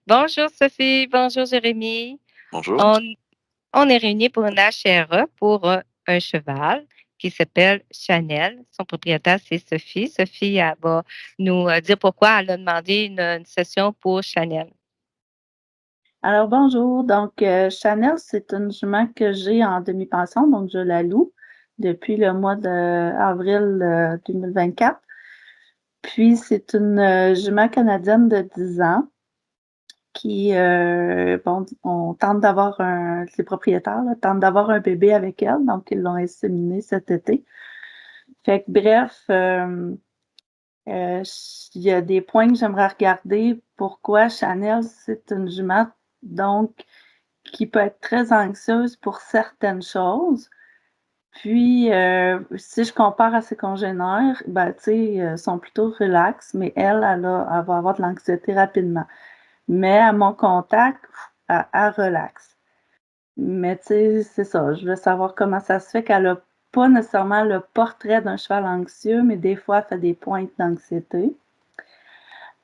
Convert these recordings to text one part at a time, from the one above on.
Bonjour Sophie, bonjour Jérémy. Bonjour. On, on est réunis pour une HRE pour un cheval qui s'appelle Chanel. Son propriétaire, c'est Sophie. Sophie, elle va nous dire pourquoi elle a demandé une session pour Chanel. Alors bonjour, donc Chanel, c'est une jument que j'ai en demi-pension, donc je la loue depuis le mois d'avril 2024. Puis c'est une jument canadienne de 10 ans qui, on tente d'avoir les propriétaires là, tentent d'avoir un bébé avec elle, donc ils l'ont inséminée cet été. Fait que bref, il y a des points que j'aimerais regarder. Pourquoi Chanel, c'est une jument, donc qui peut être très anxieuse pour certaines choses. Puis, si je compare à ses congénères, ben, tu sais, sont plutôt relax, mais elle va avoir de l'anxiété rapidement. Mais à mon contact, elle relaxe. Mais tu sais, c'est ça, je veux savoir comment ça se fait qu'elle a pas nécessairement le portrait d'un cheval anxieux, mais des fois, elle fait des pointes d'anxiété.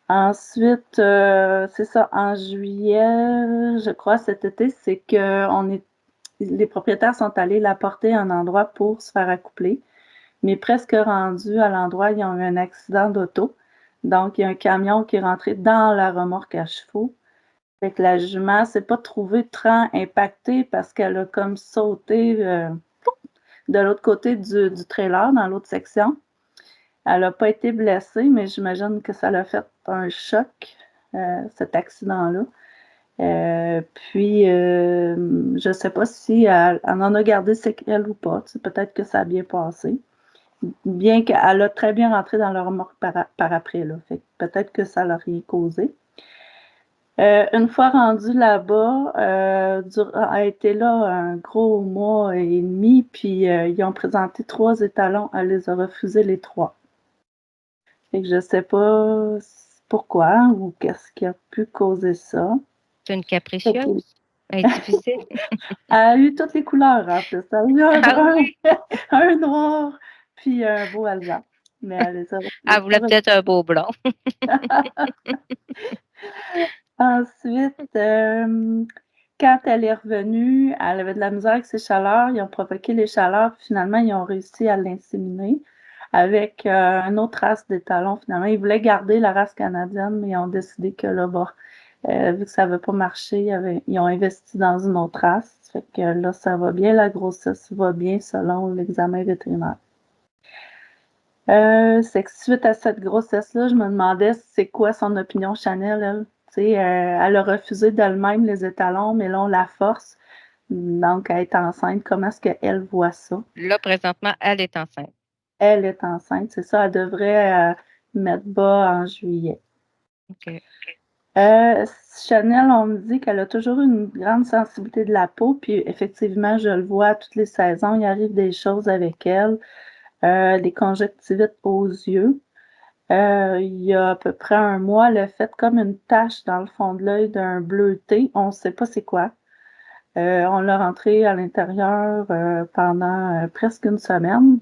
Ensuite, c'est ça, en juillet, je crois, cet été, c'est que les propriétaires sont allés la porter à un endroit pour se faire accoupler, mais presque rendus à l'endroit, ils ont eu un accident d'auto. Donc, il y a un camion qui est rentré dans la remorque à chevaux. Fait que la jument s'est pas trouvée très impactée parce qu'elle a comme sauté de l'autre côté du trailer, dans l'autre section. Elle n'a pas été blessée, mais j'imagine que ça l'a fait un choc, cet accident-là. Puis, je ne sais pas si elle en a gardé séquelles ou pas. Peut-être que ça a bien passé. Bien qu'elle a très bien rentré dans le remorque par après. Là. Fait que peut-être que ça l'a rien causé. Une fois rendue là-bas, elle a été là un gros mois et demi, puis ils ont présenté 3 étalons. Elle les a refusés les 3. Fait que je sais pas pourquoi ou qu'est-ce qui a pu causer ça. C'est une Fait que, capricieuse? Elle est difficile? elle a eu toutes les couleurs en plus. Elle a eu un Ah brun, oui! un noir, puis un beau alezan. Mais elle les a Elle voulait peut-être un beau blond. Ensuite, quand elle est revenue, elle avait de la misère avec ses chaleurs. Ils ont provoqué les chaleurs, puis finalement, ils ont réussi à l'inséminer avec une autre race d'étalons. Finalement, ils voulaient garder la race canadienne, mais ils ont décidé que là, vu que ça n'avait pas marché, ils ont investi dans une autre race. Fait que là, ça va bien, la grossesse va bien selon l'examen vétérinaire. C'est que suite à cette grossesse-là, je me demandais c'est quoi son opinion Chanel, elle. Tu sais, elle a refusé d'elle-même les étalons, mais là, on la force. Donc, à être enceinte, comment est-ce qu'elle voit ça? Là, présentement, elle est enceinte. Elle est enceinte, c'est ça, elle devrait mettre bas en juillet. OK. Chanel, on me dit qu'elle a toujours une grande sensibilité de la peau, puis effectivement, je le vois toutes les saisons, il arrive des choses avec elle, des conjonctivites aux yeux. Il y a à peu près un mois, elle a fait comme une tache dans le fond de l'œil d'un bleuté. On ne sait pas c'est quoi. On l'a rentré à l'intérieur pendant presque une semaine.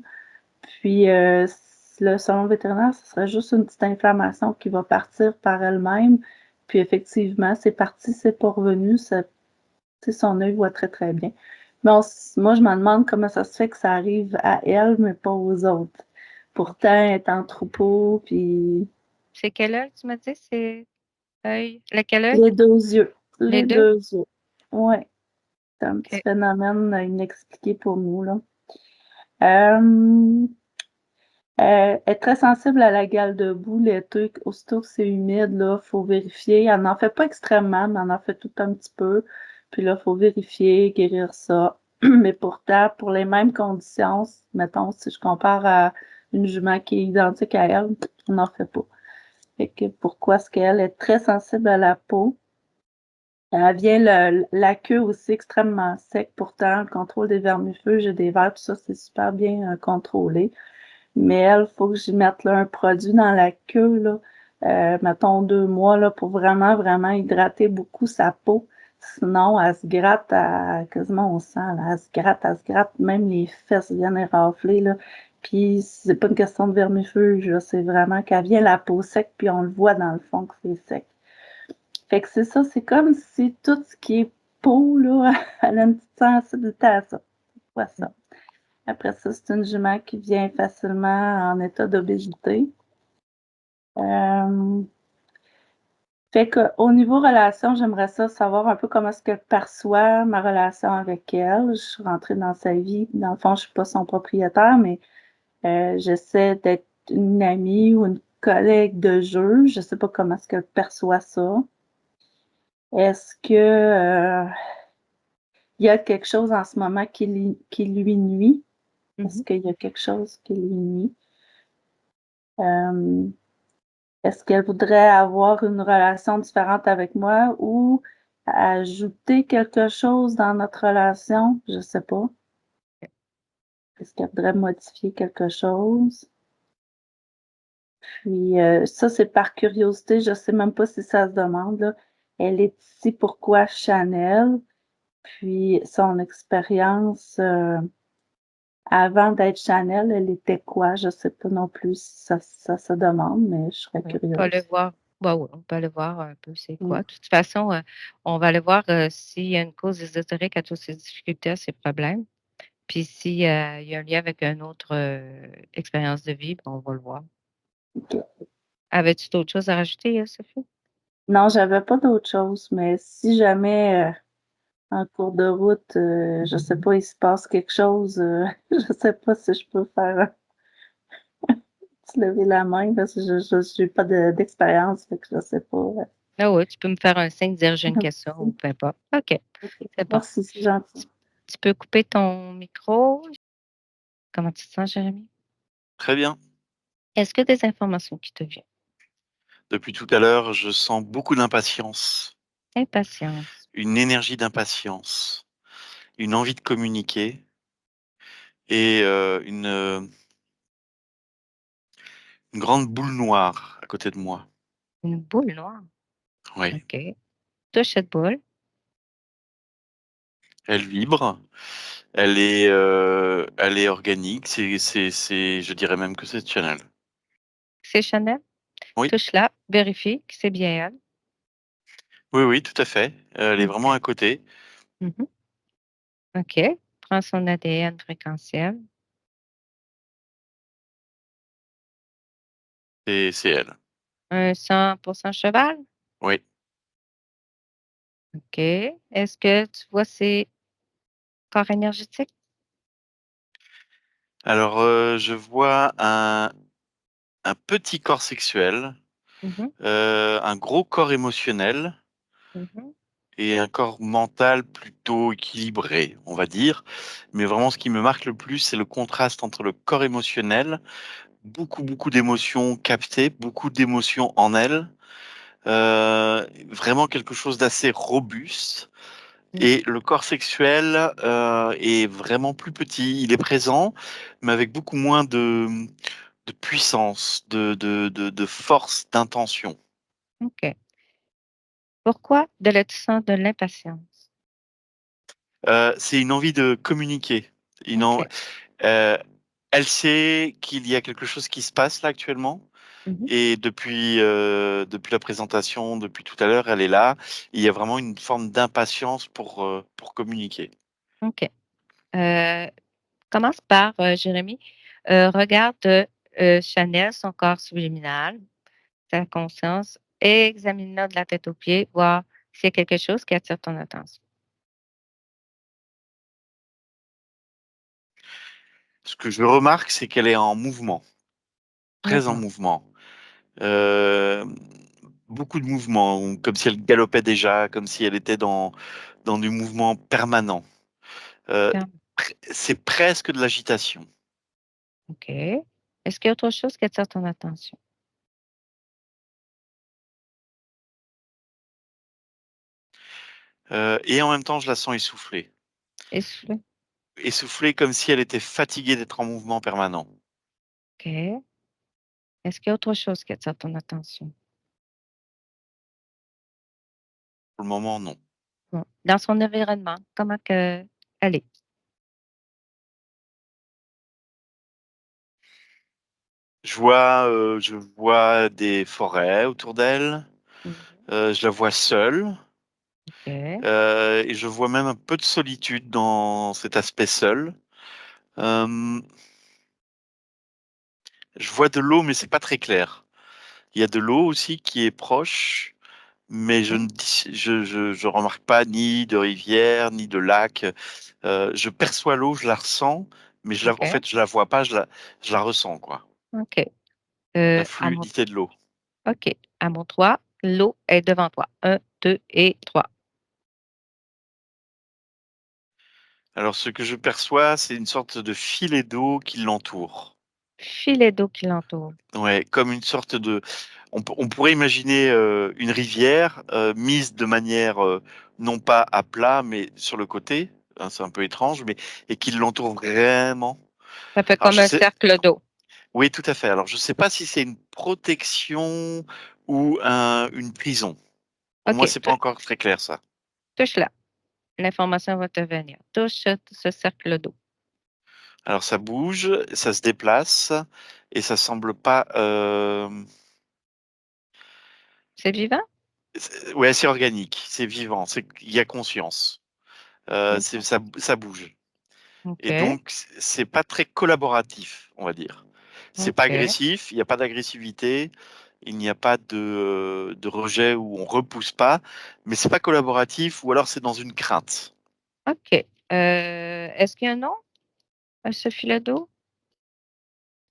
Puis, le salon vétérinaire, ce serait juste une petite inflammation qui va partir par elle-même. Puis, effectivement, c'est parti, c'est pas revenu. Son œil voit très, très bien. Mais moi, je me demande comment ça se fait que ça arrive à elle, mais pas aux autres. Pourtant, elle est en troupeau, puis C'est quel œil, tu m'as dit? C'est œil. Lequel œil? les 2 yeux. Les Les deux? 2 yeux. Ouais, c'est un petit OK. phénomène inexpliqué pour nous, là. Euh, elle est très sensible à la gale de boue l'été. Aussitôt que c'est humide, là, faut vérifier. Elle n'en fait pas extrêmement, mais elle en fait tout un petit peu. Puis là, faut vérifier, guérir ça. Mais pourtant, pour les mêmes conditions, mettons, si je compare à une jument qui est identique à elle, on n'en fait pas. Fait que pourquoi est-ce qu'elle est très sensible à la peau? Elle vient la queue aussi extrêmement sec. Pourtant, le contrôle des vermifuges et des vers, tout ça, c'est super bien contrôlé. Mais elle, il faut que j'y mette là, un produit dans la queue, là, mettons 2 mois, là, pour vraiment, vraiment hydrater beaucoup sa peau. Sinon, elle se gratte, quasiment on sent, là, elle se gratte, même les fesses viennent érafler, là. Puis c'est pas une question de vermifuge, là, c'est vraiment qu'elle vient la peau sec, puis on le voit dans le fond que c'est sec. Fait que c'est ça, c'est comme si tout ce qui est peau, là, elle a une petite sensibilité à ça. Ouais, Mmh. ça. Après ça, c'est une jument qui vient facilement en état d'obésité. Hem, Fait qu'au niveau relation, j'aimerais ça savoir un peu comment est-ce qu'elle perçoit ma relation avec elle. Je suis rentrée dans sa vie. Dans le fond, je suis pas son propriétaire, mais j'essaie d'être une amie ou une collègue de jeu. Je sais pas comment est-ce qu'elle perçoit ça. Est-ce que, il y a quelque chose en ce moment qui lui nuit? Est-ce Mmh. qu'il y a quelque chose qui lui nuit? Hem, Est-ce qu'elle voudrait avoir une relation différente avec moi ou ajouter quelque chose dans notre relation? Je sais pas. Est-ce qu'elle voudrait modifier quelque chose? Puis, ça, c'est par curiosité, je sais même pas si ça se demande, là. Elle est ici pourquoi Chanel? Puis son expérience, avant d'être Chanel, elle était quoi? Je sais pas non plus si ça se demande, mais je serais On peut aller curieuse. voir. Bah, oui, on peut aller voir un peu c'est Mmh. quoi. De toute façon, on va aller voir, s'il y a une cause ésotérique à toutes ces difficultés, à ces problèmes. Puis si, il y a un lien avec une autre, expérience de vie, ben, on va le voir. OK. Avais-tu d'autres choses à rajouter, Sophie? Non, j'avais pas d'autre chose, mais si jamais, en cours de route, je sais pas, il se passe quelque chose, je sais pas si je peux faire lever la main parce que je j'ai pas d'expérience, fait que je sais pas, Ah oui, tu peux me faire un signe, dire: «J'ai une question» ou Merci. peu importe. OK, OK. c'est bon. Merci, c'est gentil. Tu tu peux couper ton micro. Comment tu te sens, Jérémie? Très bien. Est-ce que des informations qui te viennent? Depuis tout à l'heure, je sens beaucoup d'impatience, Impatience. une énergie d'impatience, une envie de communiquer et une grande boule noire à côté de moi. Une boule noire. Oui, OK. Touche cette boule. elle vibre, elle est organique, je dirais même que c'est Chanel. C'est Chanel? Oui, Touche-la, vérifie que c'est bien elle. oui, oui, tout à fait. Elle est vraiment OK. à côté Mmh. OK. Prends son ADN fréquentiel. et c'est elle. Un 100% cheval? Oui. OK. Est-ce que tu vois ses corps énergétiques? Alors, je vois un petit corps sexuel, Mmh. un gros corps émotionnel Mmh. et un corps mental plutôt équilibré, on va dire. Mais vraiment, ce qui me marque le plus, c'est le contraste entre le corps émotionnel, beaucoup d'émotions captées, beaucoup d'émotions en elle, vraiment quelque chose d'assez robuste. Mmh. Et le corps sexuel est vraiment plus petit. Il est présent, mais avec beaucoup moins de puissance, de force, d'intention. OK. Pourquoi de là tu sens de l'impatience? C'est une envie de communiquer. Une en- OK. euh, Elle sait qu'il y a quelque chose qui se passe là actuellement. Mmh. Et depuis la présentation, depuis tout à l'heure, elle est là. Il y a vraiment une forme d'impatience pour communiquer. OK. Heu, Commence par, Jérémie, regarde, Chanel, son corps subliminal, sa conscience, et examine-la de la tête aux pieds, voir s'il y a quelque chose qui attire ton attention. Ce que je remarque, c'est qu'elle est en mouvement, très en Mouvement. mouvement. Euh, Beaucoup de mouvements, comme si elle galopait déjà, comme si elle était dans du mouvement permanent. Euh, Ferme. c'est presque de l'agitation. OK. Est-ce qu'il y a autre chose qui attire ton attention? Et en même temps, je la sens essoufflée. Essoufflé. Essoufflée comme si elle était fatiguée d'être en mouvement permanent. OK. Est-ce qu'il y a autre chose qui attire ton attention? Pour le moment, non. Bon. Dans son environnement, comment que elle est? Je vois des forêts autour d'elle. Mmh. Je la vois seule. OK. Et je vois même un peu de solitude dans cet aspect seul. Euh, je vois de l'eau, mais c'est pas très clair. Il y a de l'eau aussi qui est proche, mais je Mmh. ne je remarque pas ni de rivière, ni de lac. Je perçois l'eau, je la ressens, mais en OK. fait, je la vois pas, je la ressens, quoi. OK. La À mon fluidité de l'eau. OK. À mon 3, l'eau est devant toi. 1, 2 et 3. Alors, ce que je perçois, c'est une sorte de filet d'eau qui l'entoure. Filet d'eau qui l'entoure. Ouais, comme une sorte de. On pourrait imaginer une rivière mise de manière non pas à plat, mais sur le côté. Hein, c'est un peu étrange, mais et qui l'entoure vraiment. Ça fait Alors comme je un sais. cercle d'eau. Oui, tout à fait. Alors je sais pas si c'est une protection ou une prison. Pour moi, OK. c'est pas encore très clair ça. Touche-la. L'information va te venir. Touche ce cercle d'eau. Alors ça bouge, ça se déplace et ça semble pas. C'est vivant? Ouais, c'est organique, c'est vivant, il y a conscience. Vivant. Ça bouge. Et OK. donc, c'est pas très collaboratif, on va dire. C'est pas OK. agressif, il n'y a pas d'agressivité, il n'y a pas de rejet où on repousse pas, mais c'est pas collaboratif ou alors c'est dans une crainte. OK. Est-ce qu'il y a un nom à ce filet d'eau?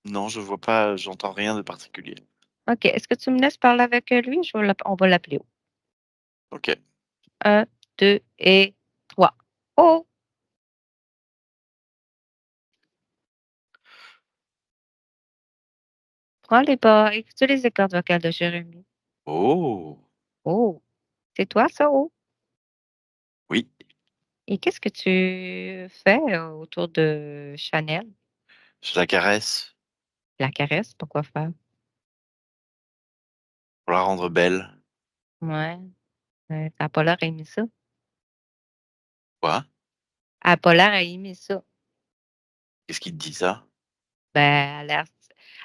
Non, je vois pas, j'entends rien de particulier. OK. Est-ce que tu me laisses parler avec lui? On va l'appeler. Ok. 1, 2 et 3. Oh! Prends les pas et utilise les cordes vocales de Jérémie. Oh, Oh! C'est toi ça, Oh? oui, Et qu'est-ce que tu fais, autour de Chanel? je la caresse La caresse? Pourquoi faire? pour la rendre belle. Ouais, Apollinaire a aimé ça. Quoi? Apollinaire a aimé ça. Qu'est-ce qui te dit ça? Ben, elle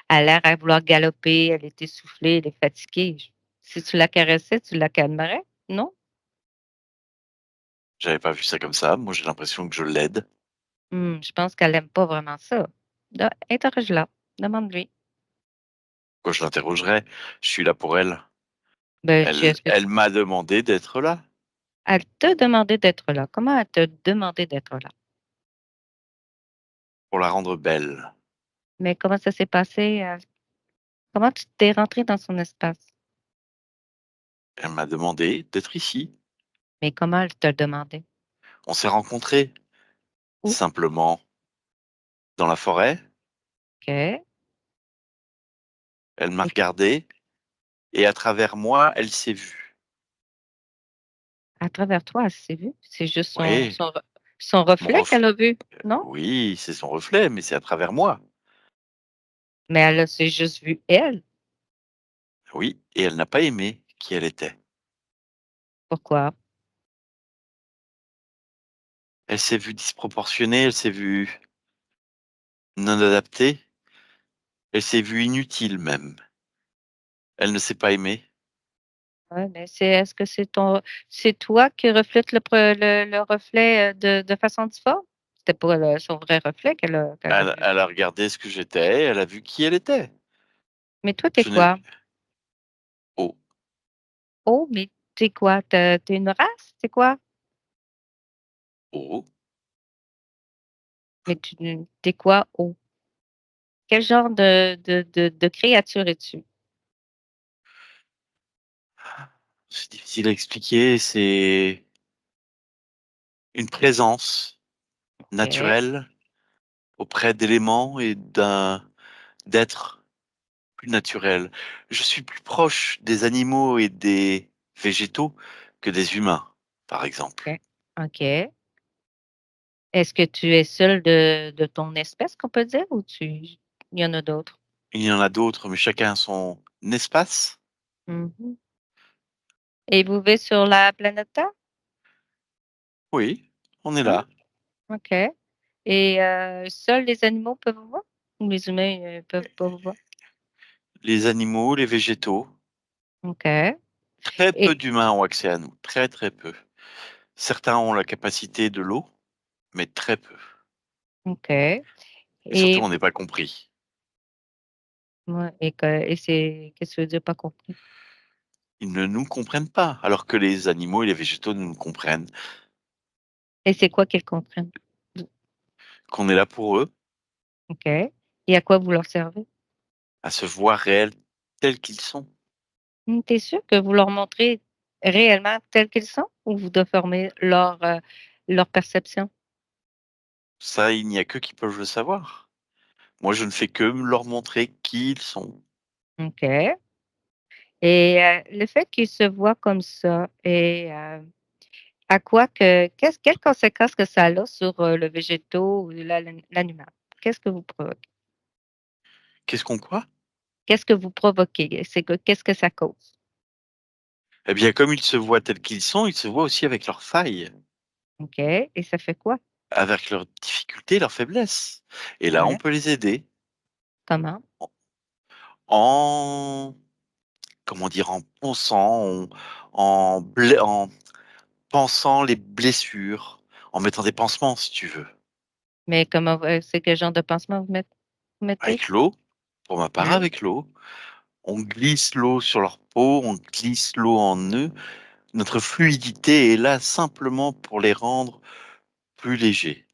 a l'air à vouloir galoper, elle est essoufflée, elle est fatiguée. Si tu la caressais, tu la calmerais, non? J'avais pas vu ça comme ça. Moi, j'ai l'impression que je l'aide. Je pense qu'elle aime pas vraiment ça. Interroge-la, demande-lui. Quoi, je l'interrogerai. Je suis là pour elle. Ben, je dis: «Est-ce que tu» Elle m'a demandé d'être là Elle t'a demandé d'être là. Comment elle t'a demandé d'être là? pour la rendre belle. Mais comment ça s'est passé, comment tu t'es rentré dans son espace? Elle m'a demandé d'être ici. Mais comment elle t'a demandé? On s'est rencontrés Où? simplement dans la forêt. OK. Elle m'a Et que regardé et à travers moi, elle s'est vue. à travers toi, elle s'est vue? C'est juste Oui, son mon reflet reflet. qu'elle a vu, non? Oui, c'est son reflet, mais c'est à travers moi. Mais elle a s'est juste vue elle. Oui, et elle n'a pas aimé qui elle était. Pourquoi? Elle s'est vue disproportionnée, elle s'est vue non adaptée, elle s'est vue inutile même. Elle ne s'est pas aimée. Ouais, mais est-ce que c'est toi qui reflètes le reflet, de façon difforme? C'était pas son vrai reflet qu'elle a vu. Elle a regardé ce que j'étais, elle a vu qui elle était. Mais toi, tu es Je n'ai quoi? oh, Oh, mais tu es quoi? Tu es une race? C'est quoi? oh, Mais tu es quoi? Oh? Quel genre de créature es-tu? c'est difficile à expliquer, c'est une présence OK. naturelle auprès d'éléments et d'êtres plus naturels. Je suis plus proche des animaux et des végétaux que des humains, par exemple. OK. OK. Est-ce que tu es seul de ton espèce qu'on peut dire ou il y en a d'autres? Il y en a d'autres, mais chacun a son espace. Mmh. Et vous vivez sur la planète Terre? Oui, on est Mmh. là. OK. Et seuls les animaux peuvent vous voir? Ou les humains, peuvent pas vous voir? Les animaux, les végétaux. OK. Très peu Et d'humains ont accès à nous, très, très peu. Certains ont la capacité de l'eau, mais très peu. OK. Et surtout, Et on n'est pas compris. ouais, et c'est qu'est-ce que tu veux dire pas compris? Ils ne nous comprennent pas, alors que les animaux et les végétaux nous comprennent, Et c'est quoi qu'ils comprennent? D qu'on est là pour eux, OK. Et à quoi vous leur servez? à se voir réels tels qu'ils sont. Tu es sûr que vous leur montrez réellement tels qu'ils sont ou vous déformez leur perception? Ça, il n'y a qu'eux qui peuvent le savoir. Moi, je ne fais que leur montrer qui ils sont. OK. Et le fait qu'ils se voient comme ça et à quoi que quelles conséquences que ça a sur, le végétaux ou l'animal? Qu'est-ce que vous provoquez? Qu'est-ce qu'on quoi? Qu'est-ce que vous provoquez? C'est que qu'est-ce que ça cause? Eh bien, comme ils se voient tels qu'ils sont, ils se voient aussi avec leurs failles, OK, et ça fait quoi? avec leurs difficultés, leurs faiblesses. Et là, on Ouais, peut les aider comment? en, comment dire, en pensant, en pensant les blessures, en mettant des pansements, si tu veux. Mais comment c'est quel genre de pansement vous mettez? Avec l'eau, pour ma part, Ouais, avec l'eau. On glisse l'eau sur leur peau, on glisse l'eau en eux. Notre fluidité est là simplement pour les rendre plus légers,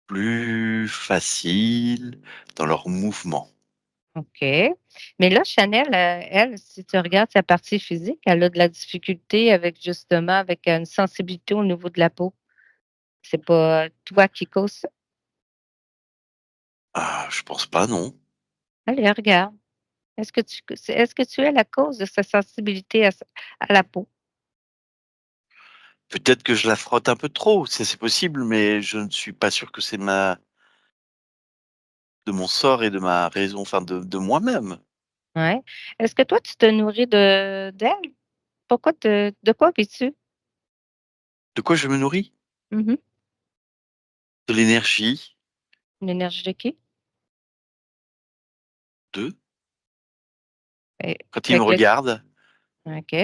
plus faciles dans leurs mouvements. OK. Mais là, Chanel, elle, si tu regardes sa partie physique, elle a de la difficulté avec justement avec une sensibilité au niveau de la peau. C'est pas toi qui cause ça? Ah, je pense pas, non. Allez, regarde. Est-ce que tu es la cause de sa sensibilité à la peau? Peut-être que je la frotte un peu trop, ça c'est possible, mais je ne suis pas sûr que c'est de mon sort et de ma raison, enfin de moi-même. Ouais. Est-ce que toi, tu te nourris d'elle? Pourquoi de quoi vis-tu? De quoi je me nourris? Mmh. De l'énergie, L'énergie de qui? d'eux. Et Quand ils me lequel? regardent, OK.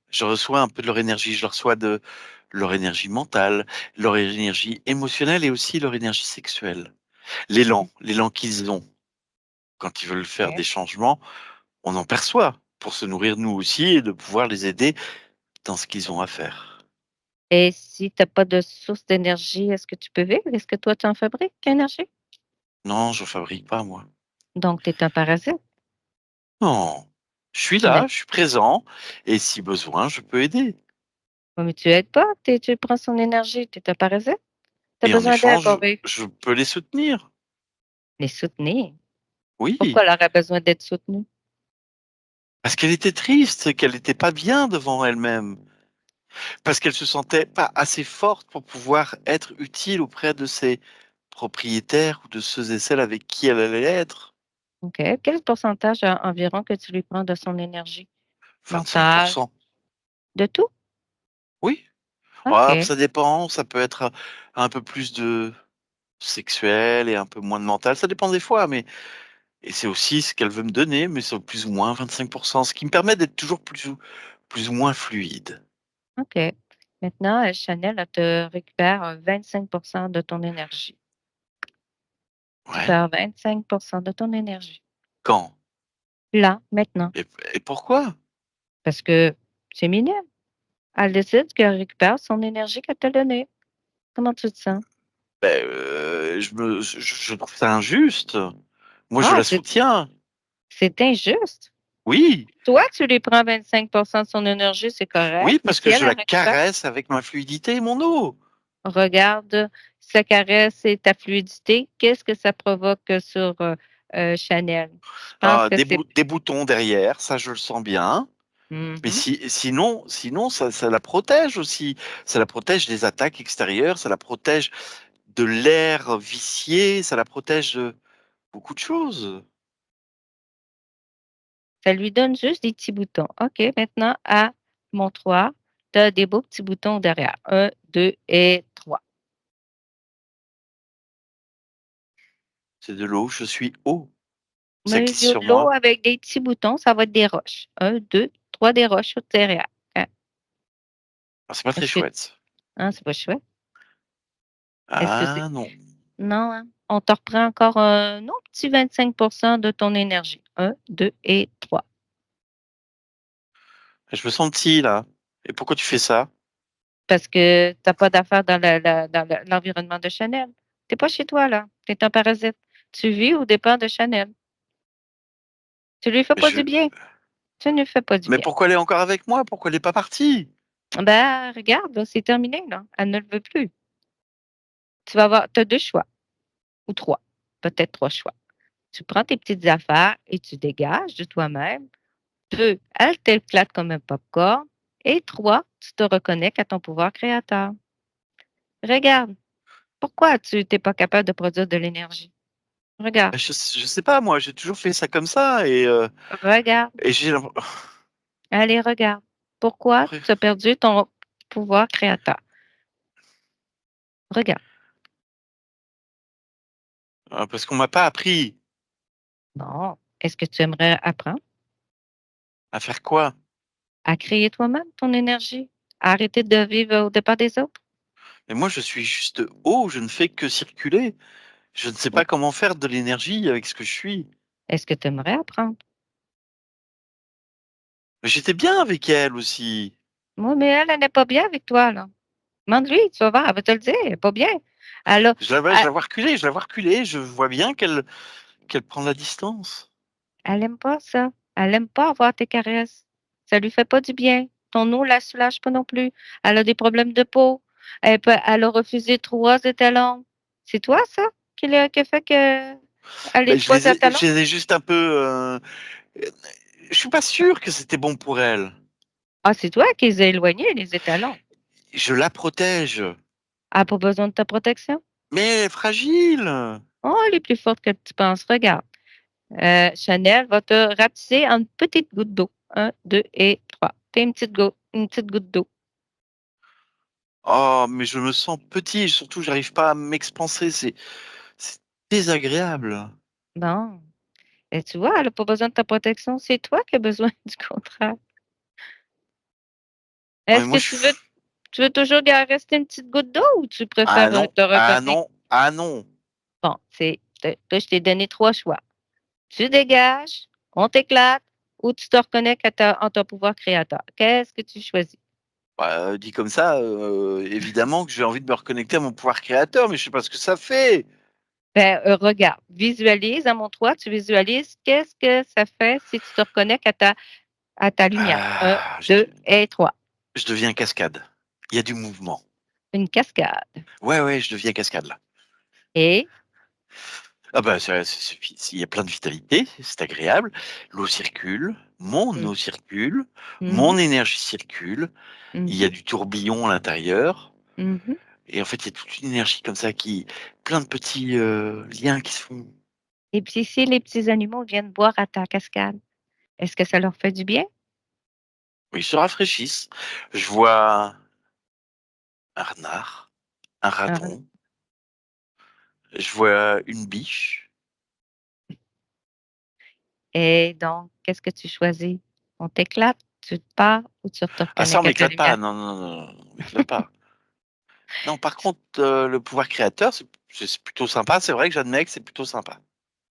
je reçois un peu de leur énergie, je reçois de leur énergie mentale, leur énergie émotionnelle et aussi leur énergie sexuelle. L'élan qu'ils ont quand ils veulent faire des OK. changements, on en perçoit pour se nourrir nous aussi et de pouvoir les aider dans ce qu'ils ont à faire. Et si tu as pas de source d'énergie, est-ce que tu peux vivre? Est-ce que toi, tu en fabriques énergie? Non, je fabrique pas moi. Donc tu es un parasite. Non, je suis là, Mais je suis présent et si besoin, je peux aider. ouais, mais tu aides pas, tu prends son énergie, tu es un parasite. Tu as Et en besoin d'elle pour échange, vivre. je peux les soutenir. Les soutenir. Oui, Pourquoi elle aurait besoin d'être soutenue? parce qu'elle était triste, qu'elle n'était pas bien devant elle-même. Parce qu'elle se sentait pas assez forte pour pouvoir être utile auprès de ses propriétaires ou de ceux et celles avec qui elle allait être. OK. Quel pourcentage environ que tu lui prends de son énergie mentale? 25%. De tout? Oui. Ah, OK, ça dépend, ça peut être un peu plus de sexuel et un peu moins de mental, ça dépend des fois, mais et c'est aussi ce qu'elle veut me donner, mais c'est plus ou moins 25%, ce qui me permet d'être toujours plus ou moins fluide. OK. Maintenant, Chanel, elle te récupère, 25 de ton énergie. Tu Ouais. perds 25 de ton énergie. Quand? Là, maintenant, Et, et pourquoi? parce que c'est minime. Elle décide qu'elle récupère son énergie qu'elle t'a donnée. Comment tu te sens? Ben, je trouve ça injuste. Moi, je Ah, la soutiens. c'est injuste. Oui, Toi, tu lui prends 25 de son énergie, c'est correct, oui, mais parce si que elle je la la récupère, caresse avec ma fluidité et mon eau. regarde sa caresse et ta fluidité, qu'est-ce que ça provoque sur, Chanel? Je pense Ah, que c'est des boutons derrière, ça je le sens bien. Mais mmh sinon, ça la protège aussi. Ça la protège des attaques extérieures, ça la protège de l'air vicié, ça la protège de beaucoup de choses. ça lui donne juste des petits boutons. OK, maintenant à mon 3, tu as des beaux petits boutons derrière. Un, 2 et 3. C'est de l'eau, je suis eau. Ça Mais glisse de sur l'eau moi. avec des petits boutons, ça va être des roches. Un, deux, roi des roches au derrière. Hein? Ah, c'est pas très Est-ce que chouette. c'est pas chouette? Est-ce que c'est Ah non. non, hein? On te reprend encore un autre petit 25 de ton énergie. 1, 2 et 3. Je me sens petit là. Et pourquoi tu fais ça? Parce que tu as pas d'affaires dans l'environnement de Chanel. Tu es pas chez toi, là. Tu es un parasite. Tu vis aux dépens de Chanel. Tu lui fais Mais pas je du bien. Tu ne lui fais pas du mais bien. pourquoi elle est encore avec moi? Pourquoi elle est pas partie? Ben, regarde, là, c'est terminé, là. Elle ne le veut plus. Tu as 2 choix ou 3, peut-être 3 choix. Tu prends tes petites affaires et tu dégages de toi-même. 2, elle t'éclate comme un popcorn. Et 3, tu te reconnectes à ton pouvoir créateur. Regarde, pourquoi tu n'es pas capable de produire de l'énergie? Regarde, Bah, je sais pas moi, j'ai toujours fait ça comme ça regarde, et j'ai allez, regarde. Pourquoi tu as perdu ton pouvoir créateur? Regarde. parce qu'on m'a pas appris Bon, est-ce que tu aimerais apprendre à faire quoi? à créer toi-même ton énergie? À arrêter de vivre au départ des autres? Mais moi je suis juste haut, je ne fais que circuler. Je ne sais Ou pas comment faire de l'énergie avec ce que je suis. est-ce que tu aimerais apprendre? Mais j'étais bien avec elle aussi. Oui, mais elle n'est pas bien avec toi, là. Demande-lui, tu vas voir, elle va te le dire, elle est pas bien. Elle a Je la vois reculer, je la vois reculer, je vois bien qu'elle prend de la distance. elle aime pas ça. Elle aime pas avoir tes caresses. Ça lui fait pas du bien. Ton eau la soulage pas non plus. Elle a des problèmes de peau. Elle a refusé 3 étalons. C'est toi ça qui a fait qu'elle Ben, est 3 étalons? je les ai juste un peu. Je suis pas sûr que c'était bon pour elle. Ah, c'est toi qui les as éloignés, les étalons. Je la protège, Elle a pas besoin de ta protection? mais elle est fragile. Oh, elle est plus forte que tu penses. Regarde. Chanel va te rapetisser en petites gouttes d'eau. 1, 2 et 3. Fais une petite goutte d'eau. Oh, mais je me sens petit et surtout, j'arrive pas à m'expanser. C'est désagréable. Bon. Et tu vois, elle a pas besoin de ta protection, c'est toi qui as besoin du contraire. Ouais, Est-ce moi, que tu veux toujours lui en rester une petite goutte d'eau ou tu ah préfères, non, te ah reconnecter? non, ah non. Bon, là, je t'ai donné 3 choix. Tu dégages, on t'éclate ou tu te reconnectes en ton pouvoir créateur. Qu'est-ce que tu choisis? Bah, dit comme ça, évidemment que j'ai envie de me reconnecter à mon pouvoir créateur, mais je sais pas ce que ça fait. Ben, regarde, visualise à mon toit, tu visualises qu'est-ce que ça fait si tu te reconnectes à ta lumière. Un, Ah, 2 et 3. je deviens cascade. Il y a du mouvement. Une cascade. Ouais, ouais, je deviens cascade là. Et Ah bah, il y a plein de vitalité, c'est agréable. L'eau circule, mon mmh, eau circule, mmh mon énergie circule. Il y mh, a du tourbillon à l'intérieur. mmh. Et en fait, il y a toute une énergie comme ça plein de petits liens qui se font. Et puis si les petits animaux viennent boire à ta cascade, est-ce que ça leur fait du bien? Ils se rafraîchissent. Je vois un renard, un Hein? radon, je vois une biche. Et donc, qu'est-ce que tu choisis? On t'éclate, tu te pars ou tu te Ah ça, on reconnectes à ta m'éclate pas. lumière? Non, non, non, non, on m'éclate pas. Non, par contre, le pouvoir créateur, c'est plutôt sympa. C'est vrai que j'admets que c'est plutôt sympa.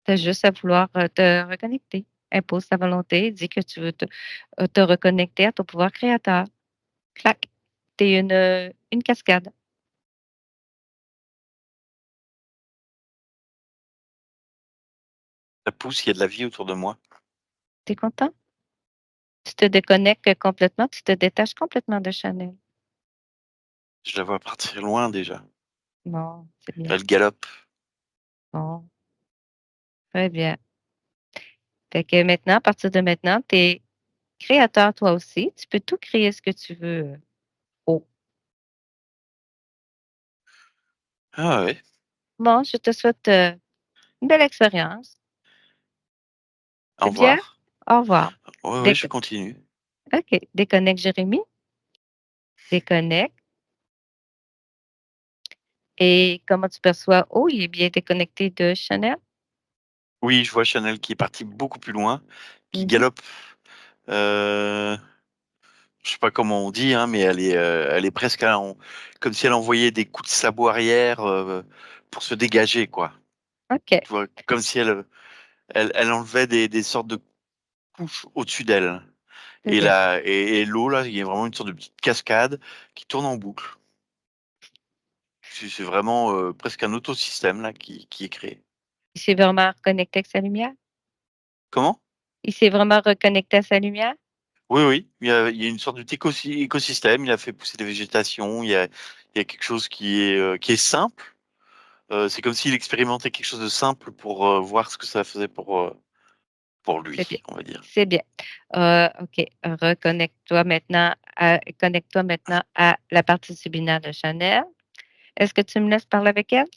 Tu as juste à vouloir, te reconnecter. Impose ta volonté, dis que tu veux te reconnecter à ton pouvoir créateur. Clac, tu es une cascade. Ça pousse, il y a de la vie autour de moi. Tu es content? Tu te déconnectes complètement, tu te détaches complètement de Chanel. Je la vois partir loin déjà. Bon, c'est bien. Elle galope. Bon, très bien. Fait que maintenant, à partir de maintenant, tu es créateur toi aussi. Tu peux tout créer ce que tu veux. Oh. Ah ouais. Bon, je te souhaite, une belle expérience. Au C'est bien? revoir. Au revoir. Ouais, ouais, je Déco continue. OK. Déconnecte Jérémie. Déconnecte. Et comment tu perçois? Oh, il est bien déconnecté de Chanel. Oui, je vois Chanel qui est partie beaucoup plus loin, qui Mmh. galope. Euh, Je sais pas comment on dit, hein, mais elle est presque comme si elle envoyait des coups de sabot arrière pour se dégager, quoi. OK. Tu vois, comme si elle enlevait des sortes de couches au-dessus d'elle. C'est Et bien. là, et l'eau, là, il y a vraiment une sorte de petite cascade qui tourne en boucle. C'est vraiment presque un autosystème là qui est créé. Il s'est vraiment reconnecté avec sa lumière? Comment? Il s'est vraiment reconnecté à sa lumière? Oui, oui, il y a une sorte écosystème. Il a fait pousser des végétations. Il y a quelque chose qui est simple. C'est comme s'il expérimentait quelque chose de simple pour voir ce que ça faisait pour C'est bien. lui, on va dire. C'est bien. OK. Connecte-toi maintenant à la partie subliminale de Chanel. Est-ce que tu me laisses parler avec elle?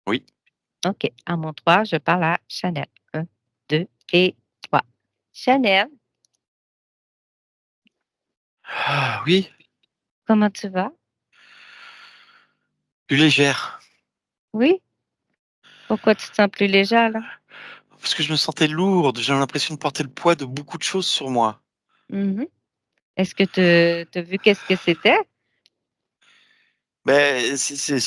Oui. OK. À mon 3, je parle à Chanel. Un, 2 et 3. Chanel, Ah, oui, comment tu vas? plus légère. Oui? Pourquoi tu te sens plus légère, là? Parce que je me sentais lourde. J'ai l'impression de porter le poids de beaucoup de choses sur moi. Mhm. Est-ce que tu as vu qu'est-ce que c'était? Mais c'est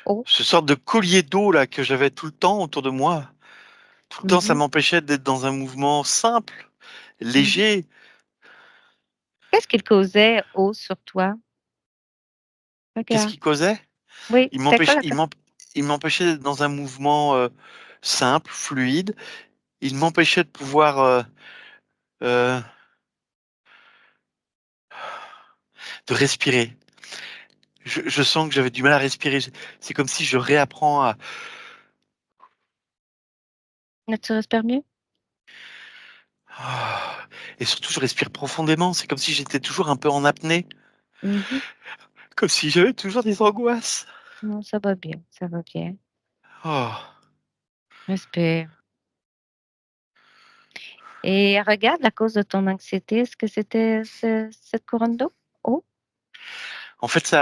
Oh. ce sorte de collier d'eau là que j'avais tout le temps autour de moi. Tout le temps, ça Mhm. m'empêchait d'être dans un mouvement simple, Mhm. léger. Qu'est-ce qu'il causait haut sur toi? Qu'est-ce Regarde. qui causait? Oui, Il c'était quoi m'empêchait, la il cause? m'emp- il m'empêchait d'être dans un mouvement simple, fluide. Il m'empêchait de pouvoir euh, de respirer. Je sens que j'avais du mal à respirer. C'est comme si je réapprends à. Là, tu respires mieux? Ah. Et surtout, je respire profondément. C'est comme si j'étais toujours un peu en apnée, Mhm. comme si j'avais toujours des angoisses. Non, ça va bien, ça va bien. Oh. Respire. Et regarde la cause de ton anxiété. Est-ce que c'était cette couronne d'eau? Oh, En fait,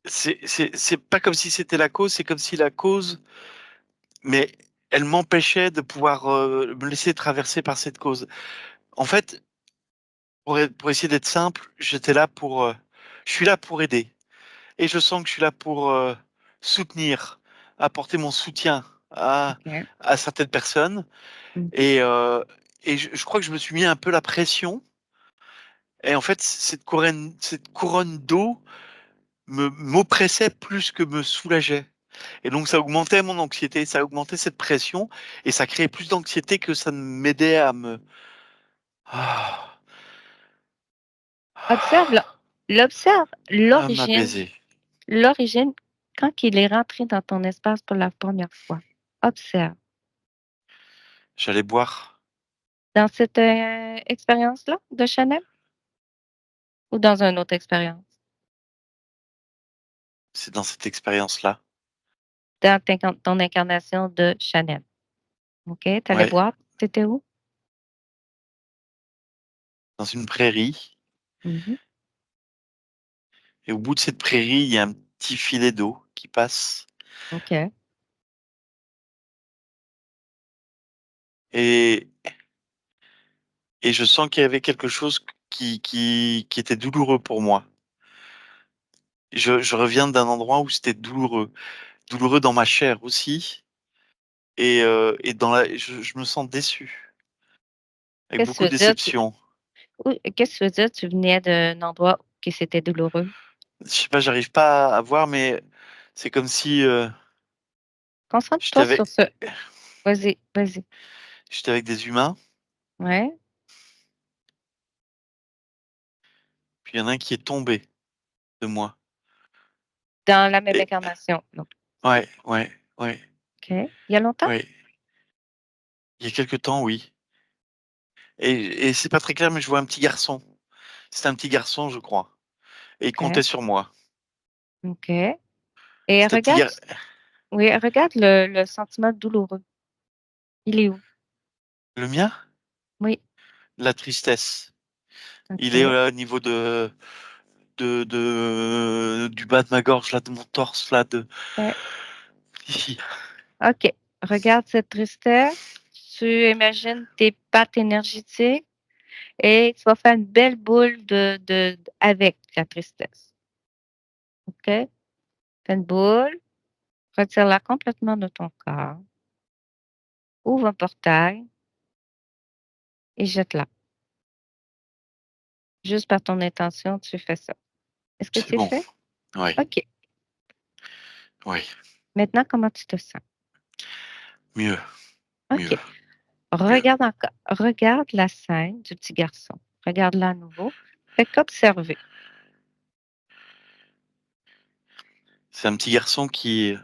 c'est pas comme si c'était la cause, c'est comme si la cause, mais elle m'empêchait de pouvoir me laisser traverser par cette cause. En fait, pour essayer d'être simple, je suis là pour aider. Et je sens que je suis là pour soutenir, apporter mon soutien OK. à certaines personnes. Mmh. Et, je crois que je me suis mis un peu la pression. Et en fait, cette couronne d'eau m'oppressait plus que me soulageait. Et donc, ça augmentait mon anxiété, ça augmentait cette pression, et ça créait plus d'anxiété que ça ne m'aidait ah, Observe, l'observe à l'origine, m'apaiser. l'origine quand il est rentré dans ton espace pour la première fois. Observe. J'allais boire. Dans cette expérience-là de Chanel ou dans une autre expérience? C'est dans cette expérience-là. Dans ton incarnation de Chanel. OK? Tu allais Ouais, boire. Tu étais où? dans une prairie. Mhm. Et au bout de cette prairie, il y a un petit filet d'eau qui passe. OK. Et, et je sens qu'il y avait quelque chose qui était douloureux pour moi. Je reviens d'un endroit où c'était douloureux. Douloureux dans ma chair aussi. Et je me sens déçu. Avec Qu'est-ce beaucoup que de tu veux dire? déception. Qu'est-ce que tu veux dire? Tu venais d'un endroit qui c'était douloureux. Je sais pas, j'arrive pas à voir, mais c'est comme si j'étais Concentre-toi sur avec, ce. Vas-y, vas-y. j'étais avec des humains. Ouais. Puis il y en a un qui est tombé de moi. Dans la même Et incarnation. Donc, ouais, ouais, ouais, OK. Il y a longtemps? ouais. Il y a quelque temps, oui. Et c'est pas très clair, mais je vois un petit garçon. C'est un petit garçon, je crois. Et il comptait OK. sur moi. OK. Et C'est un petit regarde, gar... oui, regarde le sentiment douloureux. Il est où? Le mien? Oui. La tristesse. Il est OK. au niveau du bas de ma gorge, là, de mon torse, là, de Ouais. ici. OK. Regarde cette tristesse. tu imagines tes pattes énergétiques et tu vas faire une belle boule avec la tristesse. OK? Fais une boule, retire-la complètement de ton corps, ouvre un portail et jette-la. Juste par ton intention, tu fais ça. Est-ce que C'est c'est bon. fait? Oui, OK. oui. Maintenant, comment tu te sens? Mieux, mieux, OK. mieux. Regarde la scène du petit garçon. Regarde-la à nouveau. Fais qu'observer. C'est un petit garçon qui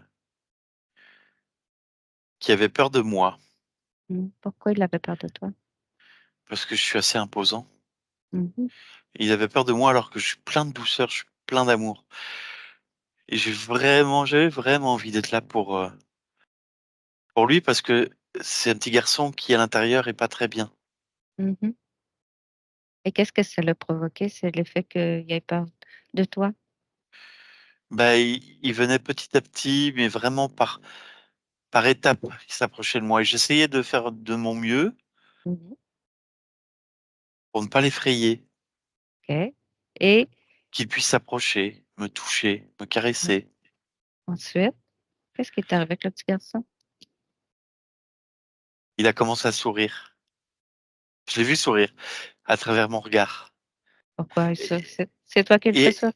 avait peur de moi Pourquoi il avait peur de toi? parce que je suis assez imposant. Mmh. Il avait peur de moi alors que je suis plein de douceur, je suis plein d'amour. Et j'avais vraiment envie d'être là pour lui parce que c'est un petit garçon qui, à l'intérieur, est pas très bien. Mmh. Et qu'est-ce que ça l'a provoqué? C'est le fait qu'il ait peur de toi? Bah, il venait petit à petit, mais vraiment par étapes, il s'approchait de moi et j'essayais de faire de mon mieux Mmh. pour ne pas l'effrayer, OK. Et qu'il puisse s'approcher, me toucher, me en caresser. ensuite, qu'est-ce qui est arrivé avec le petit garçon? Il a commencé à sourire. Je l'ai vu sourire à travers mon regard Pourquoi ça? et C'est toi qui le fais et sourire?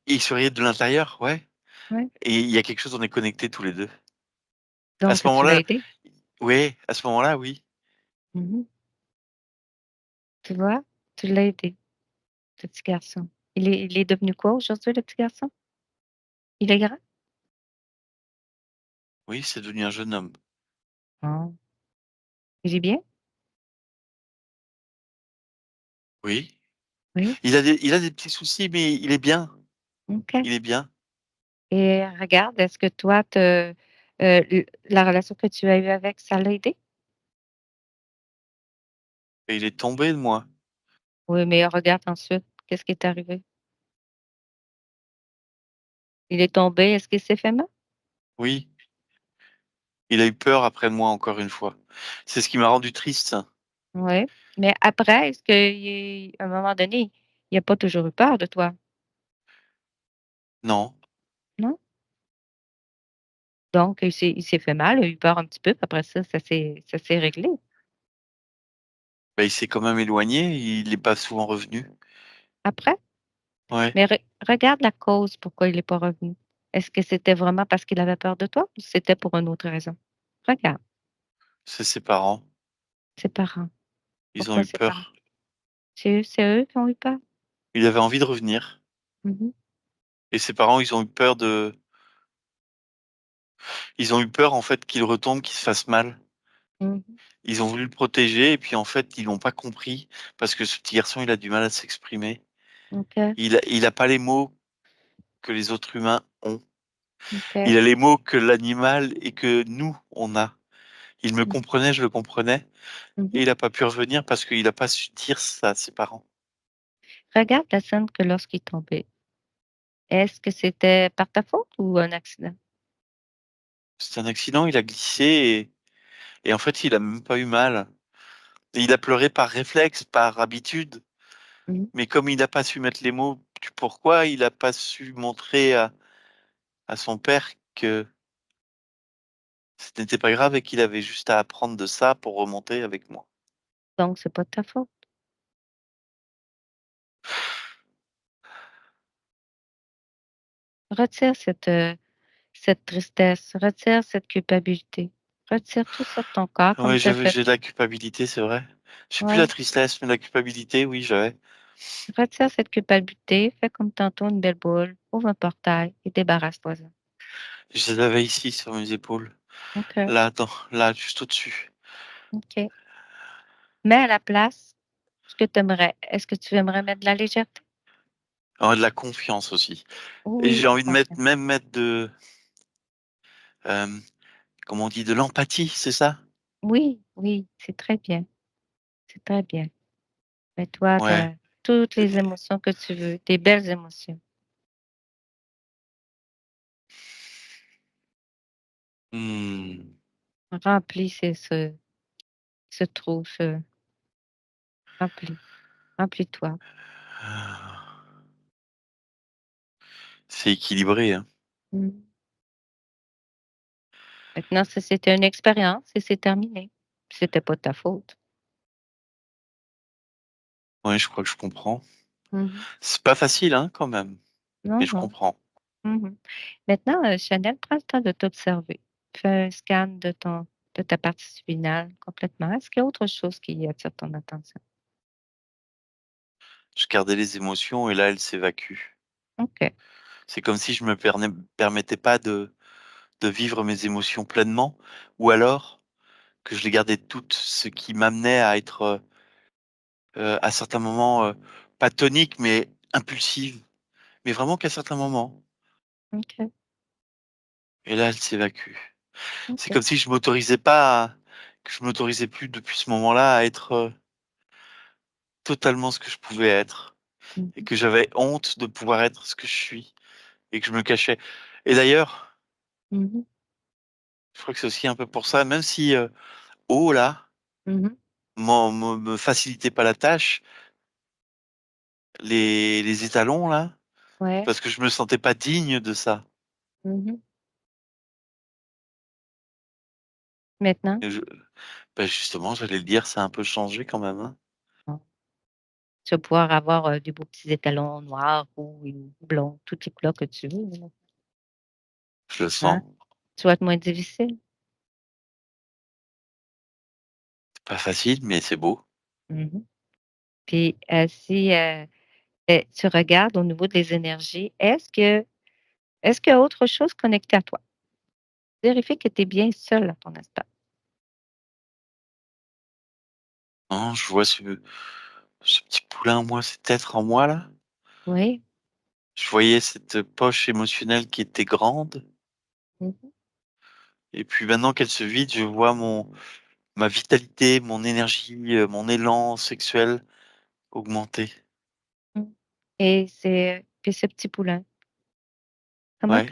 il souriait de l'intérieur, ouais, Oui. et il y a quelque chose, on est connectés tous les 2. À ce Donc tu l'as moment-là, aidé? oui, à ce moment-là, oui. Mmh. Tu vois? Tu l'as aidé, le petit garçon. Il est devenu quoi aujourd'hui, le petit garçon? Il est grand? Oui, c'est devenu un jeune homme. Oh. Il est bien? Oui. Oui? Il a des petits soucis, mais il est bien, OK. il est bien. Et regarde, est-ce que toi te l la relation que tu as eue avec, ça l'a aidé? Et il est tombé de moi. Oui, mais regarde ensuite, qu'est-ce qui est arrivé? Il est tombé, est-ce qu'il s'est fait mal? Oui, il a eu peur après moi encore une fois. C'est ce qui m'a rendu triste. Oui, mais après, est-ce qu'à un moment donné, il a pas toujours eu peur de toi, Non, non? Donc il s'est fait mal, il a eu peur un petit peu, puis après ça, ça s'est réglé. bah, il s'est quand même éloigné, il est pas souvent revenu. Après? Ouais, Mais regarde la cause pourquoi il est pas revenu. Est-ce que c'était vraiment parce qu'il avait peur de toi ou c'était pour une autre raison? Regarde, c'est ses parents, ses parents. ils ont Pourquoi eu ses parents? peur. C'est eux qui ont eu peur? Il avait envie de revenir Mmh. et ses parents, ils ont eu peur en fait qu'il retombe, qu'il se fasse mal. Mmh. Ils ont voulu le protéger et puis en fait, ils l'ont pas compris parce que ce petit garçon, il a du mal à s'exprimer. OK, Il a pas les mots que les autres humains ont. OK. Il a les mots que l'animal et que nous, on a. Il me Mmh. comprenait, je le comprenais et Mmh. il a pas pu revenir parce qu'il a pas su dire ça à ses parents. Regarde la scène que lorsqu'il est tombé. Est-ce que c'était par ta faute ou un accident? C'est un accident, il a glissé et en fait, il a même pas eu mal. Et il a pleuré par réflexe, par habitude, Mmh. mais comme il n'a pas su mettre les mots du pourquoi, il a pas su montrer à son père que ce n'était pas grave et qu'il avait juste à apprendre de ça pour remonter avec moi. Donc c'est pas de ta faute. Retire cette tristesse, retire cette culpabilité. Retire tout ça de ton corps comme Ouais, tu as fait. j'ai de la culpabilité, c'est vrai. J'ai plus la Ouais, tristesse, mais la culpabilité, oui, j'avais. retire cette culpabilité, fais comme tantôt une belle boule, ouvre un portail et débarrasse-toi-en. Je les avais ici sur mes épaules. OK, Là, attends, là, juste au-dessus. OK. Mais à la place, ce que tu aimerais, est-ce que tu aimerais mettre de la légèreté? Oh, de la confiance aussi. Et Oui, j'ai la envie de confiance. mettre euh, comment on dit, de l'empathie, c'est ça? Oui, oui, c'est très bien, c'est très bien. Mets-toi Ouais. toutes les émotions que tu veux, des belles émotions. Hmm. Remplis se trouve rempli. Remplis-toi. Ah, c'est équilibré, hein. Mm. Maintenant, ça, c'était une expérience et c'est terminé. C'était pas de ta faute. Ouais, je crois que je comprends. Mhm. C'est pas facile, hein, quand même, mais Non, je non. comprends. Mhm. Maintenant, Chanel, prends le temps de t'observer. Fais un scan de ta partie spinale complètement. Est-ce qu'il y a autre chose qui attire ton attention? Je gardais les émotions et là, elles s'évacuent. OK. C'est comme si je me permettais pas de vivre mes émotions pleinement, ou alors que je les gardais toutes, ce qui m'amenait à être, à certains moments, pas tonique, mais impulsive, mais vraiment qu'à certains moments. OK. Et là, elles s'évacuent. C'est OK. comme si je m'autorisais pas à que je m'autorisais plus depuis ce moment-là à être, totalement ce que je pouvais être et Mhm. que j'avais honte de pouvoir être ce que je suis et que je me cachais. Et d'ailleurs, Mhm. je crois que c'est aussi un peu pour ça, même si, haut là, Mhm. me facilitait pas la tâche, les étalons là, Ouais. parce que je me sentais pas digne de ça. Mhm. Maintenant? Et bah, justement, j'allais le dire, ça a un peu changé quand même, hein. Bon. Tu vas pouvoir avoir des beaux petits étalons noirs, roux et blonds, toutes les couleurs que tu veux, là. Je le Hein? sens. Tu vas être moins difficile. C'est pas facile, mais c'est beau. Mhm. Puis, si tu regardes au niveau des énergies, est-ce qu'il y a autre chose connectée à toi? Vérifie que tu es bien seul à ton instant. Non, je vois ce petit poulain en moi, cet être en moi là. Oui. Je voyais cette poche émotionnelle qui était grande Mhm. et puis maintenant qu'elle se vide, je vois ma vitalité, mon énergie, mon élan sexuel augmenter. Mmh. Et puis ce petit poulain, Ouais,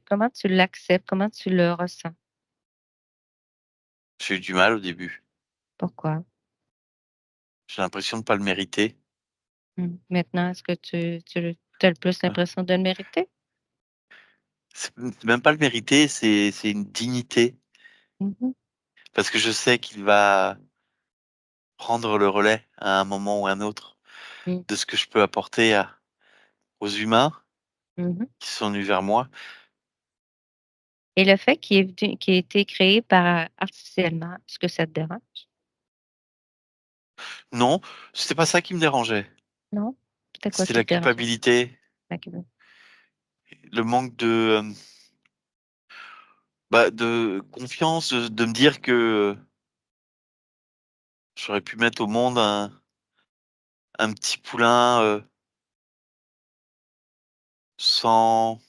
comment tu l'acceptes? Comment tu le ressens? j'ai eu du mal au début. Pourquoi? J'ai l'impression de pas le mériter. Maintenant, est-ce que tu as le plus Ouais. l'impression de le mériter? C'est même pas le mériter, c'est une dignité Mmh. parce que je sais qu'il va prendre le relais à un moment ou un autre Mmh. de ce que je peux apporter aux humains Mmh. qui sont venus vers moi. Et le fait qu'il ait été créé par artificiellement, est-ce que ça te dérange? Non, c'était pas ça qui me dérangeait. Non? C'était quoi C'était qui la te dérangeait? culpabilité, D'accord. le manque de confiance, de me dire que j'aurais pu mettre au monde un petit poulain, sans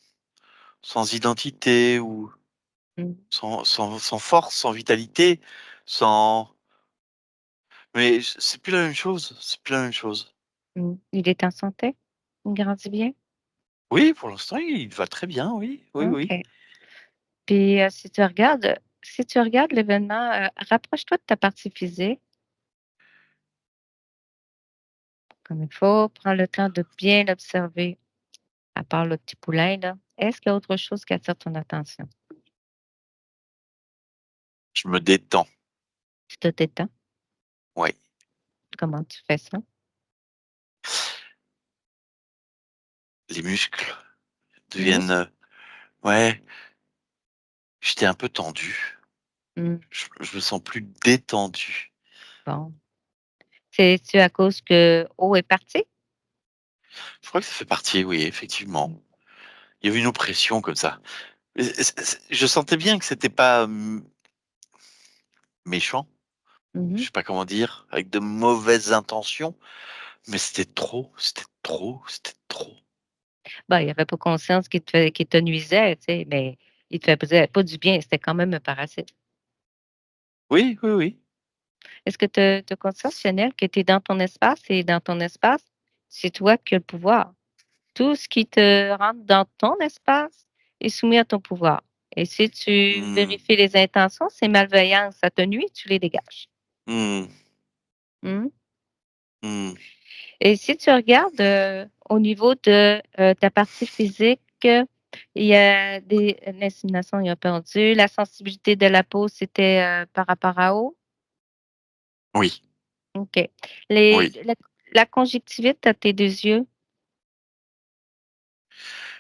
sans identité ou Mmh. sans force, sans vitalité, sans mais c'est plus la même chose, c'est plus la même chose. Mmh. Il est en santé? Il grandit bien? Oui, pour l'instant, il va très bien, oui, oui, oui. OK. Puis, si tu regardes l'événement, rapproche-toi de ta partie physique comme il faut, prends le temps de bien l'observer, à part le petit poulain là. Est-ce qu'il y a autre chose qui attire ton attention? Je me détends, Tu te détends? ouais. Comment tu fais ça? Les muscles Oui? deviennent, ouais, j'étais un peu tendu. Mmh, Je me sens plus détendu. bon. C'est-tu à cause que eau est parti? Je crois que ça fait partie, oui, effectivement. Il y avait une oppression comme ça. Et je sentais bien que c'était pas, méchant, je Mmh. sais pas comment dire, avec de mauvaises intentions, mais c'était trop, c'était trop, c'était trop. Ben, il avait pas conscience qu'il te nuisait, tu sais, mais il te faisait pas du bien, c'était quand même un parasite. Oui, oui, oui. Est-ce que tu as conscience, Chanel, que tu es dans ton espace et dans ton espace, c'est toi qui as le pouvoir. Tout ce qui te rentre dans ton espace est soumis à ton pouvoir. Et si tu Mmh, vérifies les intentions, c'est malveillant, ça te nuit, tu les dégages. Mmh. Mmh. Mmh. Et si tu regardes, au niveau de, ta partie physique, il y a l'insémination, ils ont perdu. La sensibilité de la peau, c'était, par rapport à où? Oui, OK. Les oui. la conjonctivite à tes 2 yeux?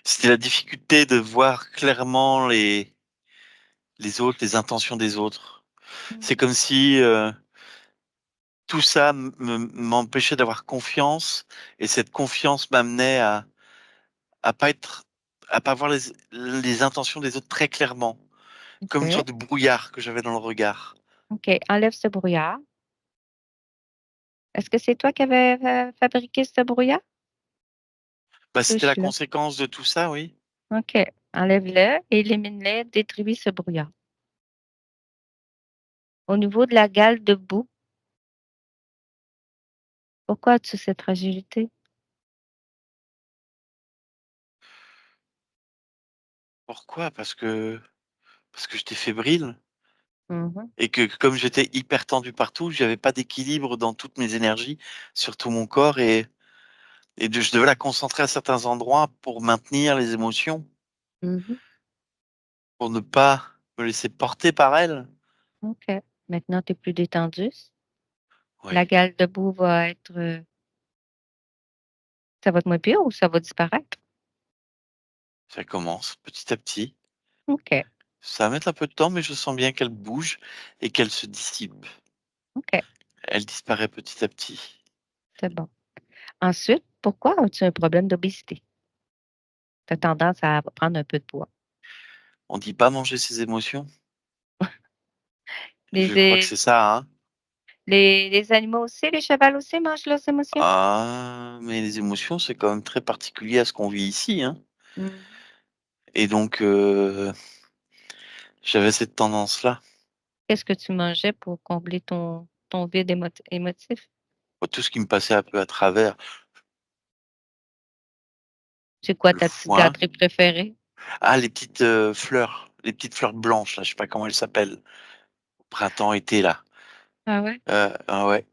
C'était la difficulté de voir clairement les autres, les intentions des autres. C'est Mmh. comme si, tout ça m'empêchait d'avoir confiance et cette confiance m'amenait à pas être à pas voir les intentions des autres très clairement, comme une OK, sorte de brouillard que j'avais dans le regard. OK. Enlève ce brouillard. Est-ce que c'est toi qui avais, fabriqué ce brouillard? Bah, c'était la Touche-le. conséquence de tout ça, oui. OK. Enlève-le, élimine-le, détruis ce brouillard. Au niveau de la gale de boue, pourquoi as-tu cette fragilité? Pourquoi? Parce que j'étais fébrile Mmh mh. et que comme j'étais hyper tendu partout, j'avais pas d'équilibre dans toutes mes énergies sur tout mon corps et je devais la concentrer à certains endroits pour maintenir les émotions, Mmh. pour ne pas me laisser porter par elles. OK. Maintenant, tu es plus détendu. Oui, La gale de boue va être, ça va être moins pire ou ça va disparaître? ça commence petit à petit. OK, Ça va mettre un peu de temps, mais je sens bien qu'elle bouge et qu'elle se dissipe. OK, Elle disparaît petit à petit. c'est bon. Ensuite, pourquoi as-tu un problème d'obésité? Tu as tendance à prendre un peu de poids. On dit pas manger ses émotions? Les Je crois que é c'est ça, hein? les animaux aussi, les chevals aussi mangent leurs émotions? Ah, mais les émotions, c'est quand même très particulier à ce qu'on vit ici, hein? Mmh. Et donc, j'avais cette tendance-là. Qu'est-ce que tu mangeais pour combler ton vide émotif? Tout ce qui me passait un peu à travers, C'est quoi le ta petite foin. gâterie préférée? Ah, les petites fleurs blanches, là, je sais pas comment elles s'appellent. Printemps, été, là. Ah ouais? Ah ouais.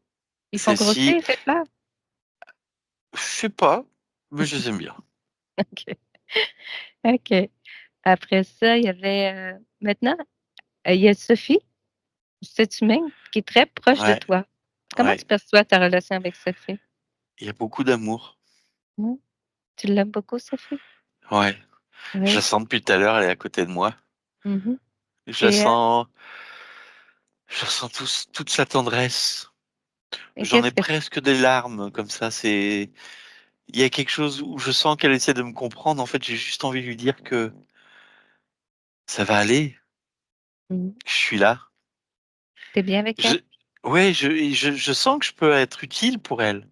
Ils font Celles-ci, grossir ces fleurs? je sais pas, mais je les aime bien. OK, OK. Après ça, il y avait, maintenant, il y a Sophie, cette humaine qui est très proche de Ouais, toi. Comment ouais. tu perçois ta relation avec Sophie? Il y a beaucoup d'amour. Mmh. Tu l'aimes beaucoup, Sophie? Ouais. Je la Oui. sens depuis tout à l'heure, elle est à côté de moi. Mmh. Je la Et sens je ressens toute sa tendresse. J'en ai qu'est-ce que presque des larmes comme ça, il y a quelque chose où je sens qu'elle essaie de me comprendre. En fait, j'ai juste envie de lui dire que ça va aller, mmh, que je suis là. tu es bien avec Je elle? ouais, je sens que je peux être utile pour elle.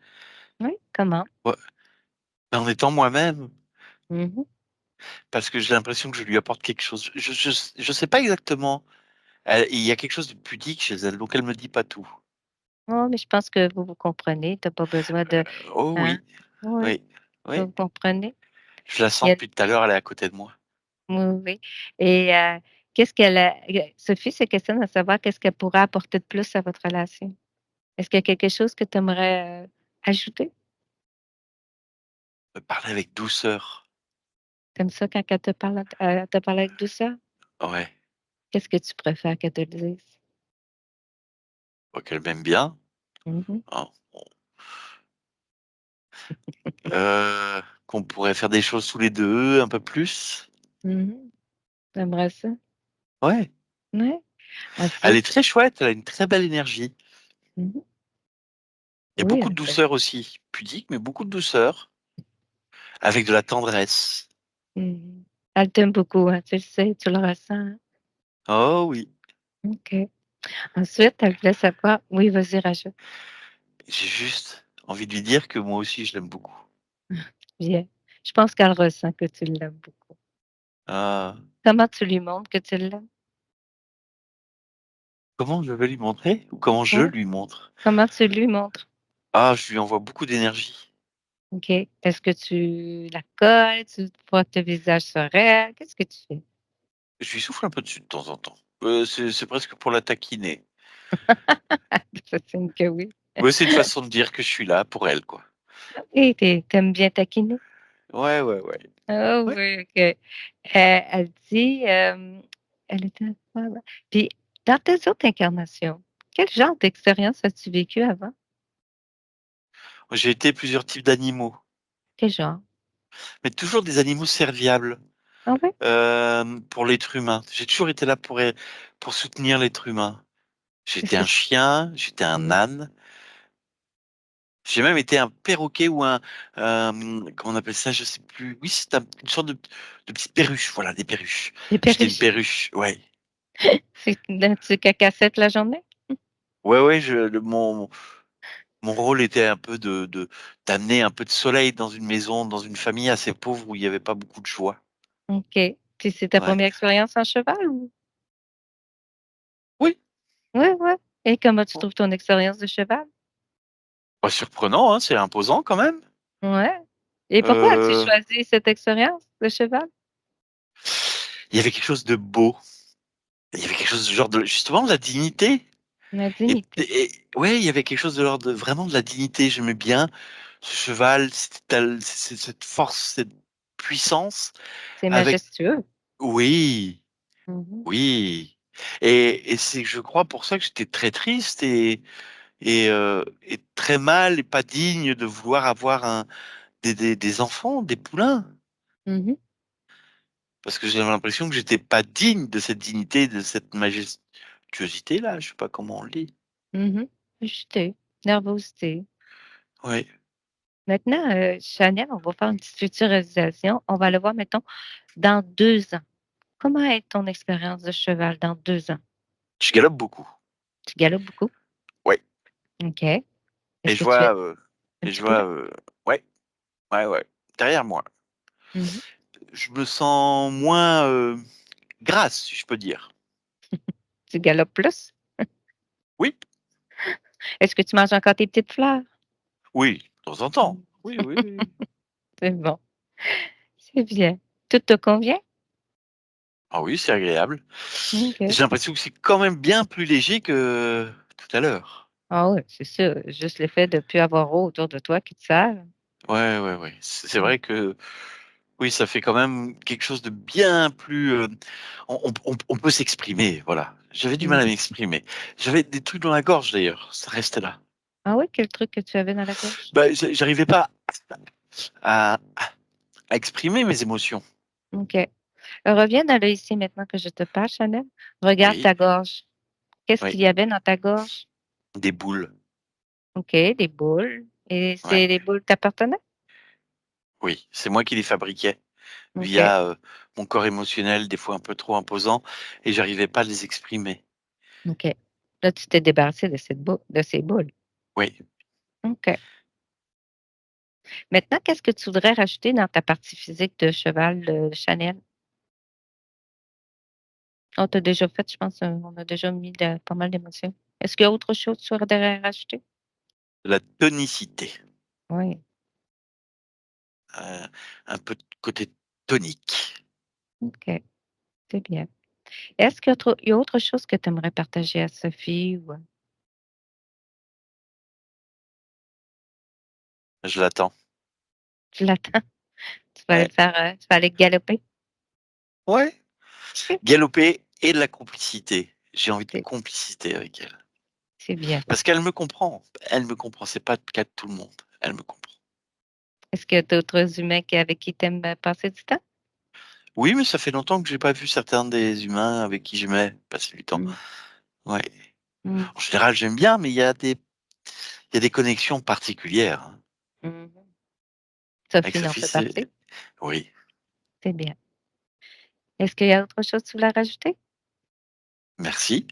Oui, comment? Ouais, en étant moi-même, Mmh. parce que j'ai l'impression que je lui apporte quelque chose. Je sais pas exactement. Il y a quelque chose de pudique chez elle, donc elle me dit pas tout. Oh, mais je pense que vous vous comprenez, tu as pas besoin de Oh hein? oui, Oui, oui, oui. vous vous comprenez? Je la Il sens y a depuis tout à l'heure, elle est à côté de moi. oui, oui et qu'est-ce qu'elle a Sophie se questionne à savoir qu'est-ce qu'elle pourrait apporter de plus à votre relation? Est-ce qu'il y a quelque chose que tu aimerais, ajouter? Me parler avec douceur. Tu aimes ça quand elle te parle avec douceur? Ouais, Qu'est-ce que tu préfères qu'elle te le dise? qu'elle m'aime bien, Mmh mh. hein. Qu'on pourrait faire des choses tous les 2 un peu plus. Mmh. Tu aimerais ça? Ouais, Ouais. elle Ensuite est très chouette, elle a une très belle énergie. mmh mh. Il y a Oui, beaucoup de douceur aussi, pudique, mais beaucoup de douceur, avec de la tendresse. mmh. Elle t'aime beaucoup, hein, tu le sais, tu le ressens, hein? Oh oui, OK. Ensuite, elle voulait savoir oui, vas-y, rajoute. j'ai juste envie de lui dire que moi aussi je l'aime beaucoup. Bien. Je pense qu'elle ressent que tu l'aimes beaucoup. Ah, Comment tu lui montres que tu l'aimes? comment je vais lui montrer? Ou comment je Ouais. lui montre? Comment tu lui montres? Ah, je lui envoie beaucoup d'énergie. OK. Est-ce que tu la colles? Tu frottes ton visage sur elle? Qu'est-ce que tu fais? Je lui souffle un peu dessus de temps en temps. C'est presque pour la taquiner. Ça signe que oui. Ouais, c'est une façon de dire que je suis là pour elle, quoi. Et tu aimes bien taquiner? Ouais, ouais, ouais. Ah Ouais. oui, OK. Elle dit, elle était folle. Puis dans tes autres incarnations, quel genre d'expérience as-tu vécu avant? J'ai été plusieurs types d'animaux, Quel genre? mais toujours des animaux serviables, Ah oui? pour l'être humain. J'ai toujours été là pour soutenir l'être humain. Qu'est-ce J'étais que un chien, j'étais un mmh, âne, j'ai même été un perroquet ou comment on appelle ça? Je sais plus. Oui, c'est une sorte de petite perruche, voilà, des perruches. des J'étais une perruches? perruche, ouais. C'est tu cacassette la journée? Ouais, ouais, mon rôle était un peu de d'amener un peu de soleil dans une maison, dans une famille assez pauvre où il y avait pas beaucoup de joie. OK. Puis c'est ta Ouais. première expérience en cheval ou? Oui, Ouais, ouais. Et comment tu trouves ton expérience de cheval? pas surprenant, hein, c'est imposant quand même. Ouais. Et pourquoi as-tu Heu, choisi cette expérience de cheval? il y avait quelque chose de beau. Il y avait quelque chose de genre de justement de la dignité La et dignité. et ouais, il y avait quelque chose de l'ordre de vraiment de la dignité. J'aimais bien ce cheval, cette force, cette puissance C'est avec majestueux. oui, Mmh. oui et c'est je crois pour ça que j'étais très triste et très mal et pas digne de vouloir avoir des enfants, des poulains. Mmh mh. Parce que j'avais l'impression que j'étais pas digne de cette dignité, de cette majestuosité-là, je sais pas comment on le dit. Mmh. Agité, nervosité. Ouais. Maintenant, Chanel, on va faire une petite futurisation. On va le voir, mettons, dans 2 ans. Comment est ton expérience de cheval dans 2 ans? Je galope beaucoup. Tu galopes beaucoup? Ouais OK. et Est-ce que tu es un je petit vois, poulain? ouais, ouais, ouais, derrière moi. Mmh mh. Je me sens moins, grasse, si je peux dire. Tu galopes plus? Oui, Est-ce que tu manges encore tes petites fleurs? oui, de temps en temps. Mmh. Oui, oui, oui. C'est bon, c'est bien. Tout te convient? Ah oui, c'est agréable. OK. J'ai l'impression que c'est quand même bien plus léger que tout à l'heure. Ah oui, c'est sûr, juste le fait de plus avoir eau autour de toi qui te sert. Ouais, ouais, ouais. C'est Mmh. vrai que oui, ça fait quand même quelque chose de bien plus, on peut s'exprimer, voilà. J'avais du mal à Mmh. m'exprimer. J'avais des trucs dans la gorge d'ailleurs, ça restait là. Ah oui, quel truc que tu avais dans la gorge? Bah, j'arrivais pas à exprimer mes émotions. OK. Reviens dans le ici maintenant que je te parle, Chanel. Regarde Oui, ta gorge. Qu'est-ce oui, qu'il y avait dans ta gorge? des boules. OK, des boules et Ouais, c'est les boules t'appartenaient? oui, c'est moi qui les fabriquais OK, via, mon corps émotionnel, des fois un peu trop imposant et j'arrivais pas à les exprimer. OK. Là, tu t'es débarrassé de ces boules. Oui, OK. Maintenant, qu'est-ce que tu voudrais rajouter dans ta partie physique de cheval, Chanel? On t'a déjà fait, je pense, on a déjà mis de pas mal d'émotions. Est-ce qu'il y a autre chose que tu voudrais rajouter? la tonicité, Oui, heu, un peu de côté tonique. OK, c'est bien. Est-ce qu'il y a autre chose que tu aimerais partager à Sophie ou, Je l'attends. tu l'attends? Tu vas aller Ouais. le faire, tu vas aller galoper? Ouais. OK, Galoper et de la complicité. J'ai envie de c'est complicité avec elle. c'est bien. Parce qu'elle me comprend. Elle me comprend, c'est pas le cas de tout le monde. Elle me comprend. Est-ce qu'il y a d'autres humains avec qui tu aimes, passer du temps? Oui, mais ça fait longtemps que j'ai pas vu certains des humains avec qui j'aimais passer du temps. Mmh, Ouais. mmh, En général, j'aime bien, mais il y a des connexions particulières, hein. mmh. Avec Sophie en Sophie, fait partie? c'est oui. C'est bien. Est-ce qu'il y a autre chose que tu voulais rajouter? Merci.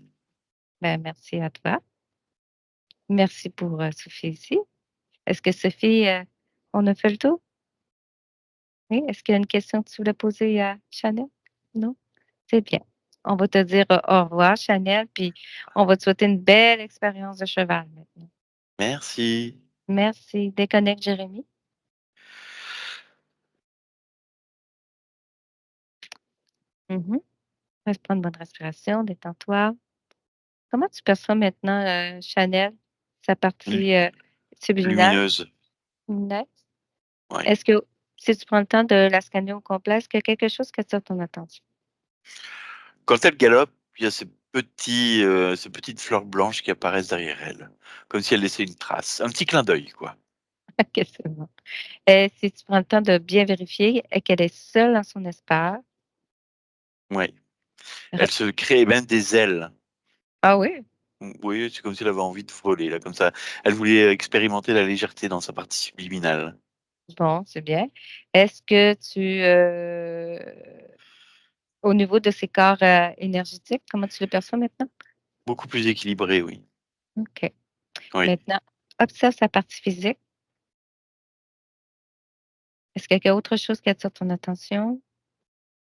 Ben, merci à toi. Merci pour, Sophie ici. Est-ce que Sophie, on a fait le tour? Oui? Est-ce qu'il y a une question que tu voulais poser à Chanel? Non? C'est bien. On va te dire, au revoir Chanel, puis on va te souhaiter une belle expérience de cheval maintenant. Merci. Merci. Déconnecte Jérémie. Mmh mh. Reste prendre une bonne respiration, détends-toi. Comment tu perçois maintenant, Chanel, sa Lu- partie subliminale? Lumineuse. Lumineuse? Ouais. Est-ce que si tu prends le temps de la scanner au complet, est-ce qu'il y a quelque chose qui attire ton attention? Quand elle galope, il y a ces petites fleurs blanches qui apparaissent derrière elle, comme si elle laissait une trace, un petit clin d'œil, quoi. OK, c'est bon. Si tu prends le temps de bien vérifier qu'elle est seule dans son espace. Ouais. Re Elle se crée même des ailes. Ah oui? Oui, c'est comme si elle avait envie de voler, là, comme ça. Elle voulait expérimenter la légèreté dans sa partie subliminale. Bon, c'est bien. Est-ce que au niveau de ses corps, énergétiques, comment tu le perçois maintenant? Beaucoup plus équilibrée, oui. OK. Oui. Maintenant, observe sa partie physique. Est-ce qu'il y a autre chose qui attire ton attention?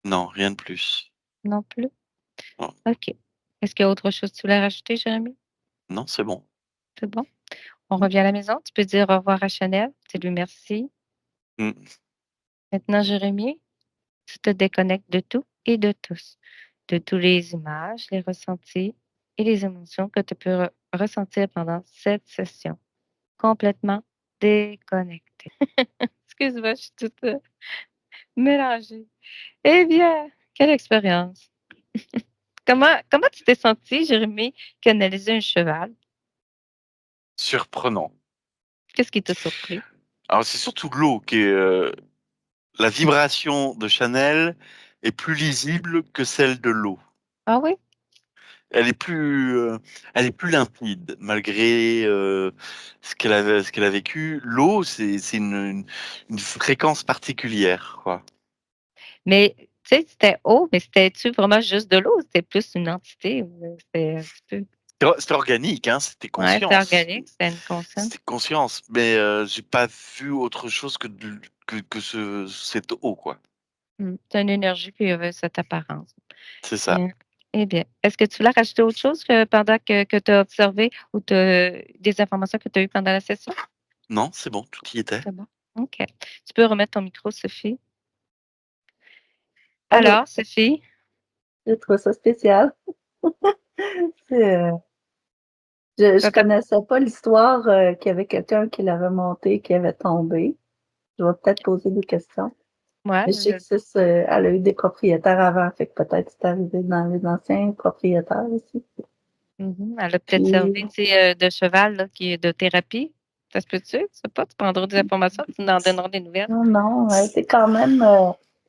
Non, rien de plus. Non plus? Non, OK. Est-ce qu'il y a autre chose que tu voulais rajouter, Jérémy? non, c'est bon. C'est bon? On revient à la maison. Tu peux dire au revoir à Chanel. Dis-lui merci. Mm. Maintenant, Jérémy, tu te déconnectes de tout et de tous, de toutes les images, les ressentis et les émotions que tu peux ressentir pendant cette session. Complètement déconnecté. Excuse-moi, je suis toute mélangée. Eh bien, quelle expérience. Comment tu t'es senti, Jérémy, canaliser un cheval? Surprenant. Qu'est-ce qui t'a surpris? Alors, c'est surtout l'eau qui est, la vibration de Chanel est plus lisible que celle de l'eau. Ah oui? Elle est plus, euh, elle est plus limpide malgré ce qu'elle a vécu. L'eau, c'est une fréquence particulière, quoi. Mais, tu sais, c'était eau, mais c'était-tu vraiment juste de l'eau? C'était plus une entité ou c'était un petit peu. C'était organique, hein, c'était Ouais, c'était conscience. organique, c'était une conscience. C'était conscience, mais j'ai pas vu autre chose que cette eau, quoi. C'est une énergie qui avait cette apparence. C'est ça. Bien. Eh bien, est-ce que tu voulais rajouter autre chose que pendant que tu as observé ou des informations que tu as eues pendant la session? Non, c'est bon, tout y était. C'est bon? OK. Tu peux remettre ton micro, Sophie. Allô, Alors, Sophie? j'ai trouvé ça spécial. C'est, je T'as- connaissais pas l'histoire qu'il y avait quelqu'un qui l'avait monté, qui avait tombé. Je vais peut-être poser des questions. Ouais, Mais je sais que elle a eu des propriétaires avant, fait que peut-être c'est arrivé dans les anciens propriétaires aussi. Elle a peut-être servi, Puis, tu sais, de cheval, là, qui est de thérapie. Ça se peut-tu? Je sais pas, tu prendras des informations, tu nous en donneras des nouvelles. non, non, elle était quand même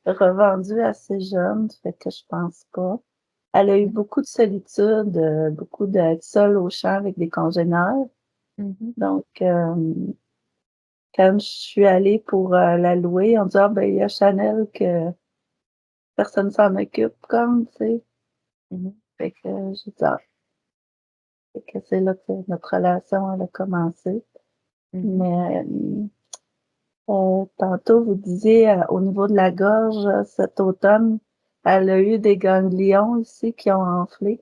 revendue assez jeune, fait que je pense pas. Elle a eu Mhm. beaucoup de solitude, beaucoup d'être seule au champ avec des congénères. Mhm. Donc, quand je suis allée pour la louer, on dit: «Ah ben, il y a Chanel que personne s'en occupe», comme, tu sais. Mhm. Fait que j'ai dit: «Ah», fait que c'est là que notre relation, elle a commencé. Mhm. Mais, tantôt, vous disiez, au niveau de la gorge, cet automne, elle a eu des ganglions ici qui ont enflé.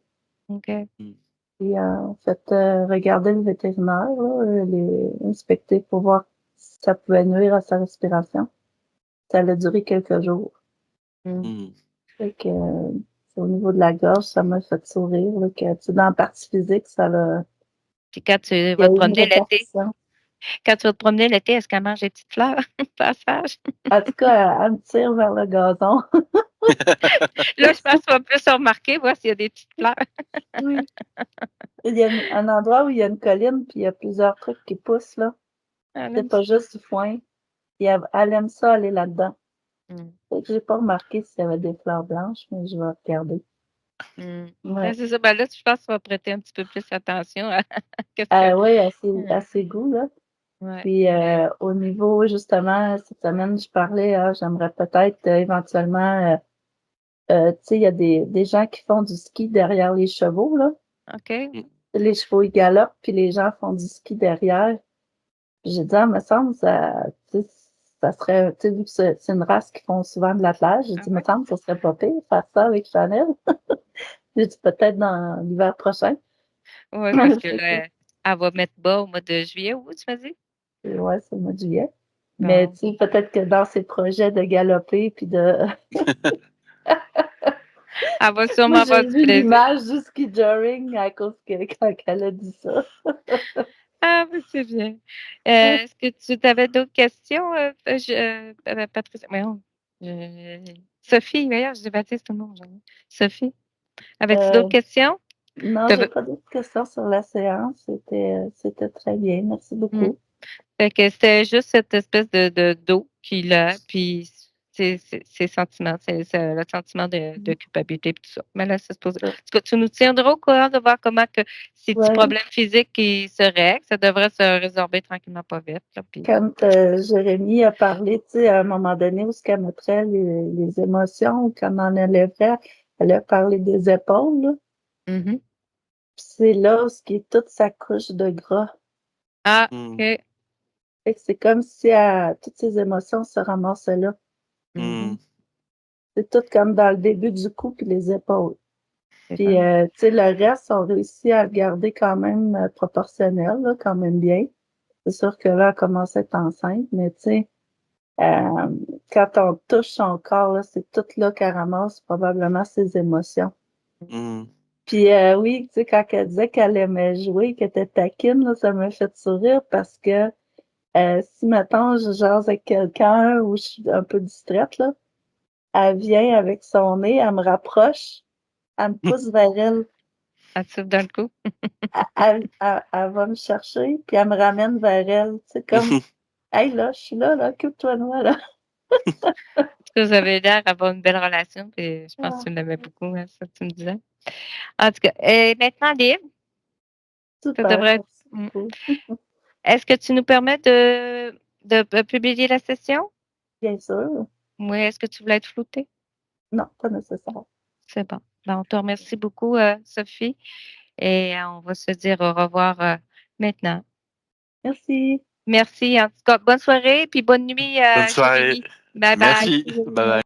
OK. Mm. Et en fait, regardé le vétérinaire, là, les inspecter pour voir si ça pouvait nuire à sa respiration. Ça a duré quelques jours. Mm. Mm. Fait que, c'est au niveau de la gorge, ça m'a fait sourire, là, que, tu sais, dans la partie physique, Puis quand tu il y vas a te eu une promener l'été, répercussion. est-ce qu'elle mange des petites fleurs au passage? En tout cas, elle me tire vers le gazon. Là, je pense qu'on va plus se remarquer, voir s'il y a des petites fleurs. Oui. Il y a un endroit où il y a une colline, puis il y a plusieurs trucs qui poussent, là. Elle C'est aime pas ça. juste du foin. Puis elle aime ça aller là-dedans. Mm. Fait que j'ai pas remarqué s'il y avait des fleurs blanches, mais je vais regarder. Ben, Ouais. c'est ça. Ben là, je pense qu'on va prêter un petit peu plus attention à qu'est-ce que. Oui, Mm. à ses goûts, là. Ouais. Puis au niveau, justement, cette semaine, je parlais, j'aimerais peut-être éventuellement, tu sais, il y a des gens qui font du ski derrière les chevaux, là. OK. Mm. Les chevaux, ils galopent, puis les gens font du ski derrière. Puis j'ai dit: «Ah, me semble, tu sais, ça serait, tu sais, vu que c'est une race qui font souvent de l'attelage», j'ai Ah dit: «Me ouais? semble, ça serait pas pire faire ça avec Chanel». J'ai dit: «Peut-être dans l'hiver prochain». Oui, parce que Fait que, là, elle va mettre bas au mois de juillet, ou tu m'as dit? ouais, c'est le mois de juillet. Mais Bon. tu sais, peut-être que dans ses projets de galoper puis de Elle va Moi, sûrement avoir j'ai du vu plaisir. l'image du ski joring à cause que quand elle a dit ça. Ah, mais c'est bien. Est-ce que tu avais d'autres questions, Patricia? Voyons, Sophie, d'ailleurs, je baptise tout le monde. Sophie, avais-tu d'autres Euh, questions? non, j'ai T'avais- pas d'autres questions sur la séance. C'était très bien. Merci Hmm. beaucoup. Fait que c'était juste cette espèce de d'eau qu'il a, puis ses sentiments, c'est le sentiment de culpabilité, puis tout ça. Mais là, ça se pose. En tout cas, tu nous tiendras au courant de voir comment que ces petits Ouais. problèmes physiques qui se règlent, ça devrait se résorber tranquillement pas vite. Là, puis... Quand Jérémy a parlé, tu sais, à un moment donné où ce qu'elle mettrait les émotions, ou quand on en enlèverait, elle a parlé des épaules, là. Mhm. Puis c'est là où ce qui est toute sa couche de gras. Ah, Mm. OK. Fait que c'est comme si toutes ses émotions se ramassaient là. Mhm. C'est tout comme dans le début du cou puis les épaules. C'est Puis, bon. tu sais, le reste, on réussit à le garder quand même proportionnel, là, quand même bien. C'est sûr que là, elle commence à être enceinte, mais tu sais, quand on touche son corps, là, c'est tout là qu'elle ramasse probablement ses émotions. Mm. Puis oui, tu sais, quand elle disait qu'elle aimait jouer, qu'elle était taquine, là, ça m'a fait sourire parce que si, mettons, je jase avec quelqu'un ou je suis un peu distraite, là, elle vient avec son nez, elle me rapproche, elle me pousse vers elle, Elle te souffle dans le cou. elle va me chercher, puis elle me ramène vers elle. C'est comme, hey, là, je suis là, occupe-toi de moi, là. Vous avez l'air d'avoir une belle relation, puis je pense que Ah, tu l'aimais beaucoup, hein, ça que tu me disais. En tout cas, maintenant libre, ça super, devrait être. merci beaucoup. Est-ce que tu nous permets de publier la session? Bien sûr. Oui, est-ce que tu voulais être floutée? Non, pas nécessaire. C'est bon. Ben, on te remercie beaucoup, Sophie, et on va se dire au revoir maintenant. Merci. Merci. En tout cas, bonne soirée, puis bonne nuit, Bonne soirée. Jérémy. Bye bye. Merci. Bye bye.